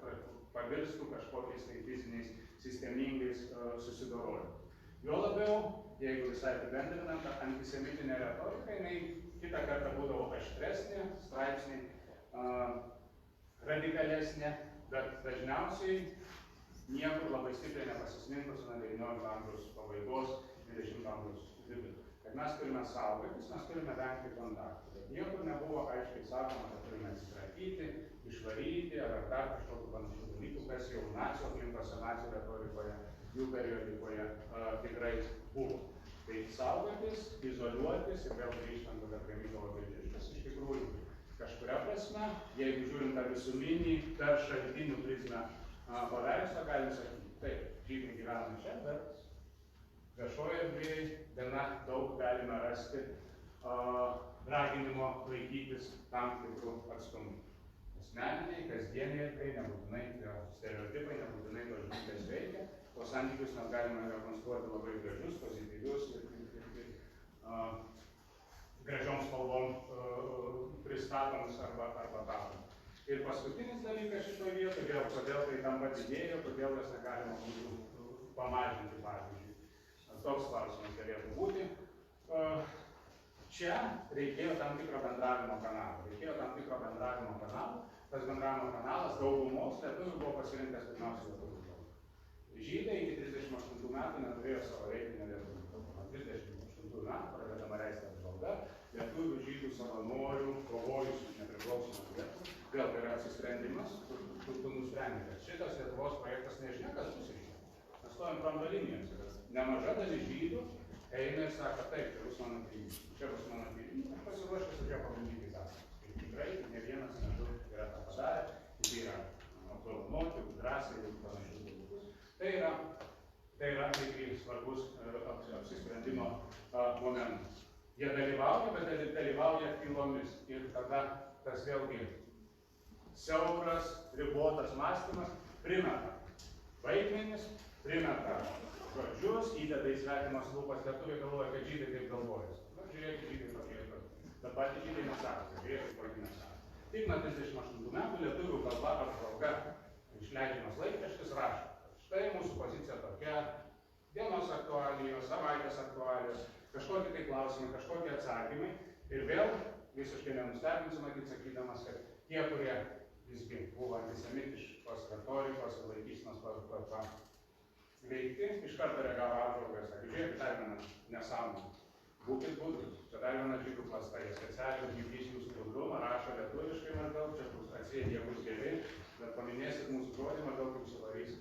pavirstų kažkokiais tai fiziniais, sistemingais susidorojimais. Jo labiau, jeigu visai apibendrinant, ta antisemitinė retorika, jinai kitą kartą būdavo aštresnė, straipsniai radikalesnė, bet dažniausiai niekur labai stipriai nepasislinkusi nuo 19 amžiaus pabaigos, 20 amžiaus vidurio. Kad mes turime saugotis, mes turime vengti kontaktų. Bet niekur nebuvo aiškiai sakoma, kad turime atsikratyti, išvaryti ar dar kažkokių panašių dalykų, kas jau nacių aplinkose, nacių retorikoje, jų periodikoje tikrai buvo. Tai saugotis, izoliuotis ir vėl grįžtant prie Mykolo Biržiškos. Iš tikrųjų, kažkuria prasme, jeigu žiūrim tą visuminį per šaltinių prizmę paveikslą, galim sakyti, taip, žydai gyvena čia, bet viešoje erdvėje gana daug galime rasti raginimo laikytis tam tikrų atstumų. Asmeniniai, kasdieniai erdvėje, nebūtinai stereotipai, nebūtinai tos žmonės veikia. Tos santykius mes galime rekonstruoti labai gražius, pozityvius ir gražiom spalvom pristatomus arba tapomus. Ir paskutinis dalykas šitoje vietoje, vėl kodėl tai tam padidėjo, kodėl jas negalima būtų pamažinti, pavyzdžiui. Toks klausimas galėtų būti. Čia reikėjo tam tikro bendravimo kanalo. Tas bendravimo kanalas daugumos lietuvių buvo pasirinktas pirmiausia lietuvių kalba. Žydai iki 38 metų neturėjo savo reitinę lietuvių kalbą. 38 metų pradedama leisti apžvalga lietuvių žydų savanorių kovojusių nepriklausomą Lietuvą. Vėl tai yra apsisprendimas, kur tu nusprendi, kad šitas Lietuvos projektas nežinia, kas bus iš čia. Mes stovim fronto linijose. Nemaža dalis žydų eina ir sako, taip, čia bus mano tėvynė. Aš pasiruošęs už ją pabandyti tą. Ir tikrai ne vienas nežinau yra tą padarę, tai yra apdovanoti, drąsiai ir panašius dalykus. Tai yra irgi svarbus apsisprendimo momentas. Jie dalyvauja, bet dalyvauja tylomis. Ir tada tas vėlgi siauras, ribotas mąstymas primeta vaidmenis, primeta žodžius, įdeda į svetimas lūpas, lietuviai galvoja, kad žydai taip galvojas. Na, žiūrėkit, žydai tokie ir tokie. Bet patys žydai nesako, žiūrėkit, kokį nesako. Tik nuo 38 metų lietuvių kalba apžvalga išleidžiamas laikraštis rašo. Štai mūsų pozicija tokia, dienos aktualijos, savaitės aktualijos, kažkokie tai klausimai, kažkokie atsakymai. Ir vėl visiškai nenustebinsiu, matyt, sakydamas, kad tie, kurie visgi buvo antisemitiškos retorikos ir laikysenos veikti, iš karto reagavo apžvalgą ir sakė, žiūrėkit, dar vieną nesąmonę. Būkit budrus, čia dar viena žydų klasta, jie specialiai užgydys jūsų budrumą, rašo lietuviškai maždaug, čia bus atsėdė, jie bus geri, bet paminėsit mūsų žodį, maždaug jums suvarys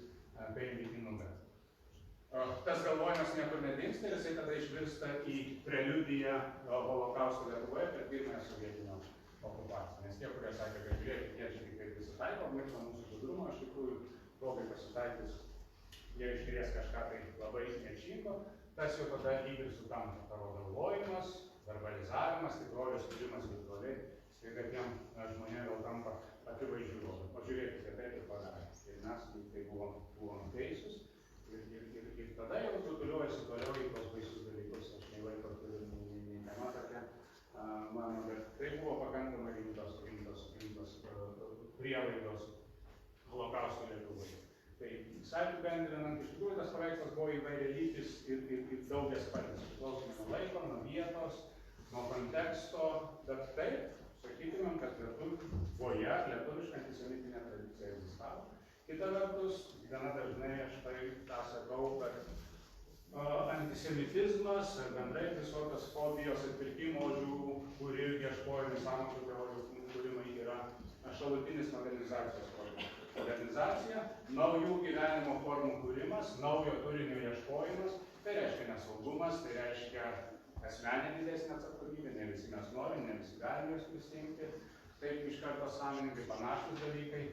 peilį į nugarą. Tas galvojimas niekur nedingsta ir jisai tada išvirsta į preliudiją holokausto Lietuvoje per pirmąją sovietinę okupaciją. Nes tie, kurie sakė, kad žiūrėkit, jie čia tik taip prisitaiko, miršta mūsų budrumą, iš tikrųjų progai pasitaikys, jie iškrės kažką tai labai nečingo, tas jau tada įvirsų tam tavo galvojimas, verbalizavimas, tikrovės kūrimas virtualiai, staiga tiem žmonėm vėl tampa akivaizdžių rodo. O žiūrėkite, taip ir padarė. Ir mes tai buvom teisūs. Ir tada jau rutuliuojasi toliau į tos baisius dalykus. Aš nei laiko turiu, nei tema tokia. Mano, bet tai buvo pakankamai rimtos prielaidos holokausto Lietuvoje. Tai visai apibendrinant, iš tikrųjų tas paveikslas buvo įvairialypis ir daugiaspalvis, priklausomai nuo laiko, nuo vietos, nuo konteksto, bet taip, sakytumėm, kad Lietuvoje lietuviška antisemitinė tradicija egzistavo. Kita vertus, gana dažnai aš tai tą sakau, kad antisemitizmas, bendrai visokios fobijos atpirkimo ožių, kur irgi ieškojimai sąmokslo teorijų kūrimai yra šalutinis modernizacijos procesas. Modernizacija, naujų gyvenimo formų kūrimas, naujo turinio ieškojimas, tai reiškia nesaugumas, tai reiškia asmeninė didesnė atsakomybė, ne visi mes norim, ne visi galime jos prisimti, taip iš karto sąmoningai panašus dalykai.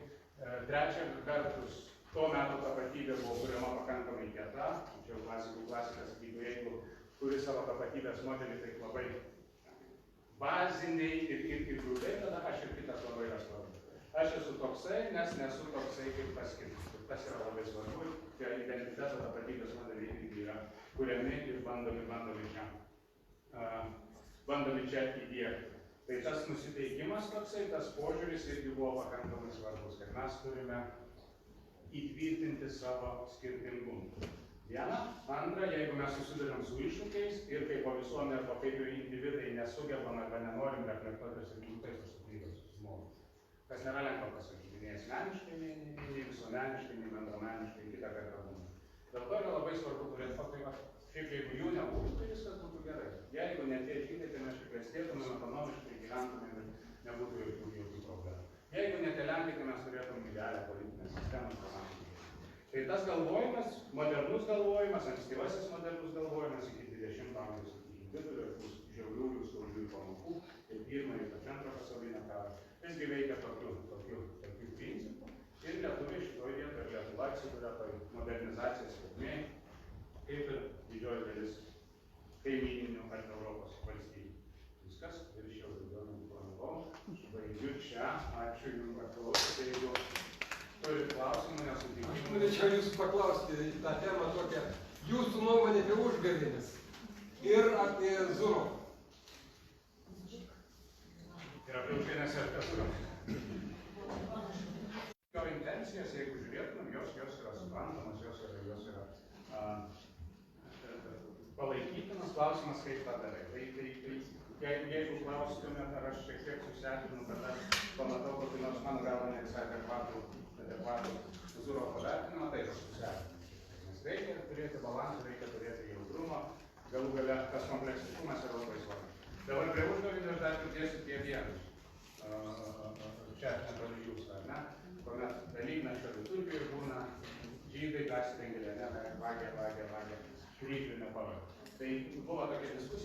Trečia vertus, tuo metu tapatybė buvo kuriama pakankamai kieta, čia jau klasikas sakytų, jeigu turi savo tapatybės modelį, tai labai baziniai ir grūdai, tada aš ir kitas labai yra svarbu. Aš esu toksai, nes nesu toksai kaip tas kitas. Tas yra labai svarbu, tie identiteto tapatybės modeliai irgi yra kuriami ir bandomi čia įdiegti. Tai tas nusiteikimas toksai, tas požiūris irgi buvo pakankamai svarbus, kad mes turime įtvirtinti savo skirtingumą. Viena, antra, jeigu mes susidurėm su iššūkiais ir kaip po visuomenė, arba kaip jau individai nesugebam arba nenorim reflektuoti ir sakyti, tai susiklydus su žmogus. Kas nėra lengva pasakyti, visuomeniškai, nei bendruomeniškai kitą kartą būna. Dėl to yra labai svarbu turėti faktai. Šiaip jeigu jų nebūtų, tai viskas būtų gerai. Jeigu ne tie žydai, tai mes klestėtumėm ekonomiškai, gyventumėm ir nebūtų jokių problemų. Jeigu ne tie lenkai, tai mes turėtumėm idealią politinę sistemą. Tai tas galvojimas, modernus galvojimas, ankstyvasis modernus galvojimas iki 20 amžiaus vidurio, žiauriųjų, skaudžiųjų pamokų ir pirmojo ir antro pasaulinio karo, visgi veikia tokiu principu. Ir lietuviai šitoje vietoje, Lietuva atsiduria toj modernizacijos sėkmėj, kaip ir didžioji dalis kaimyninių ar Europos valstybių. Viskas, viršiau daugiau negu planavau. Baigiu čia, ačiū jums, kad klausėte, jeigu turite klausimų, nesutikimų. Aš norėčiau jūsų paklausti tą temą tokią, jūsų nuomonė apie užgavėnes ir apie Zurovą. Ir apie užgavėnes ir apie Zurovą. Jo intencijas, jeigu žiūrėtumėm, jos yra suprantamas, jos yra palaikytinas. Klausimas, kaip tą darai. Jeigu klaustumėt, ar aš šiek tiek susierzinau, kad aš pamatau kokį nors mano galva ne visai adekvatų Zurovo vertinimą, taip aš susierzinau. Nes reikia turėti balansą, reikia turėti jaudrumo, galų gale tas kompleksiškumas yra labai svarbus. Dabar prie užgavėnių aš dar pridėsiu tie vienus. Čia netoli jūsų, ar ne? Kuomet Velyknakčio liturgijoj būna žydai persidengia, vagia, kryžių neparodė. Tai buvo tokia diskusija.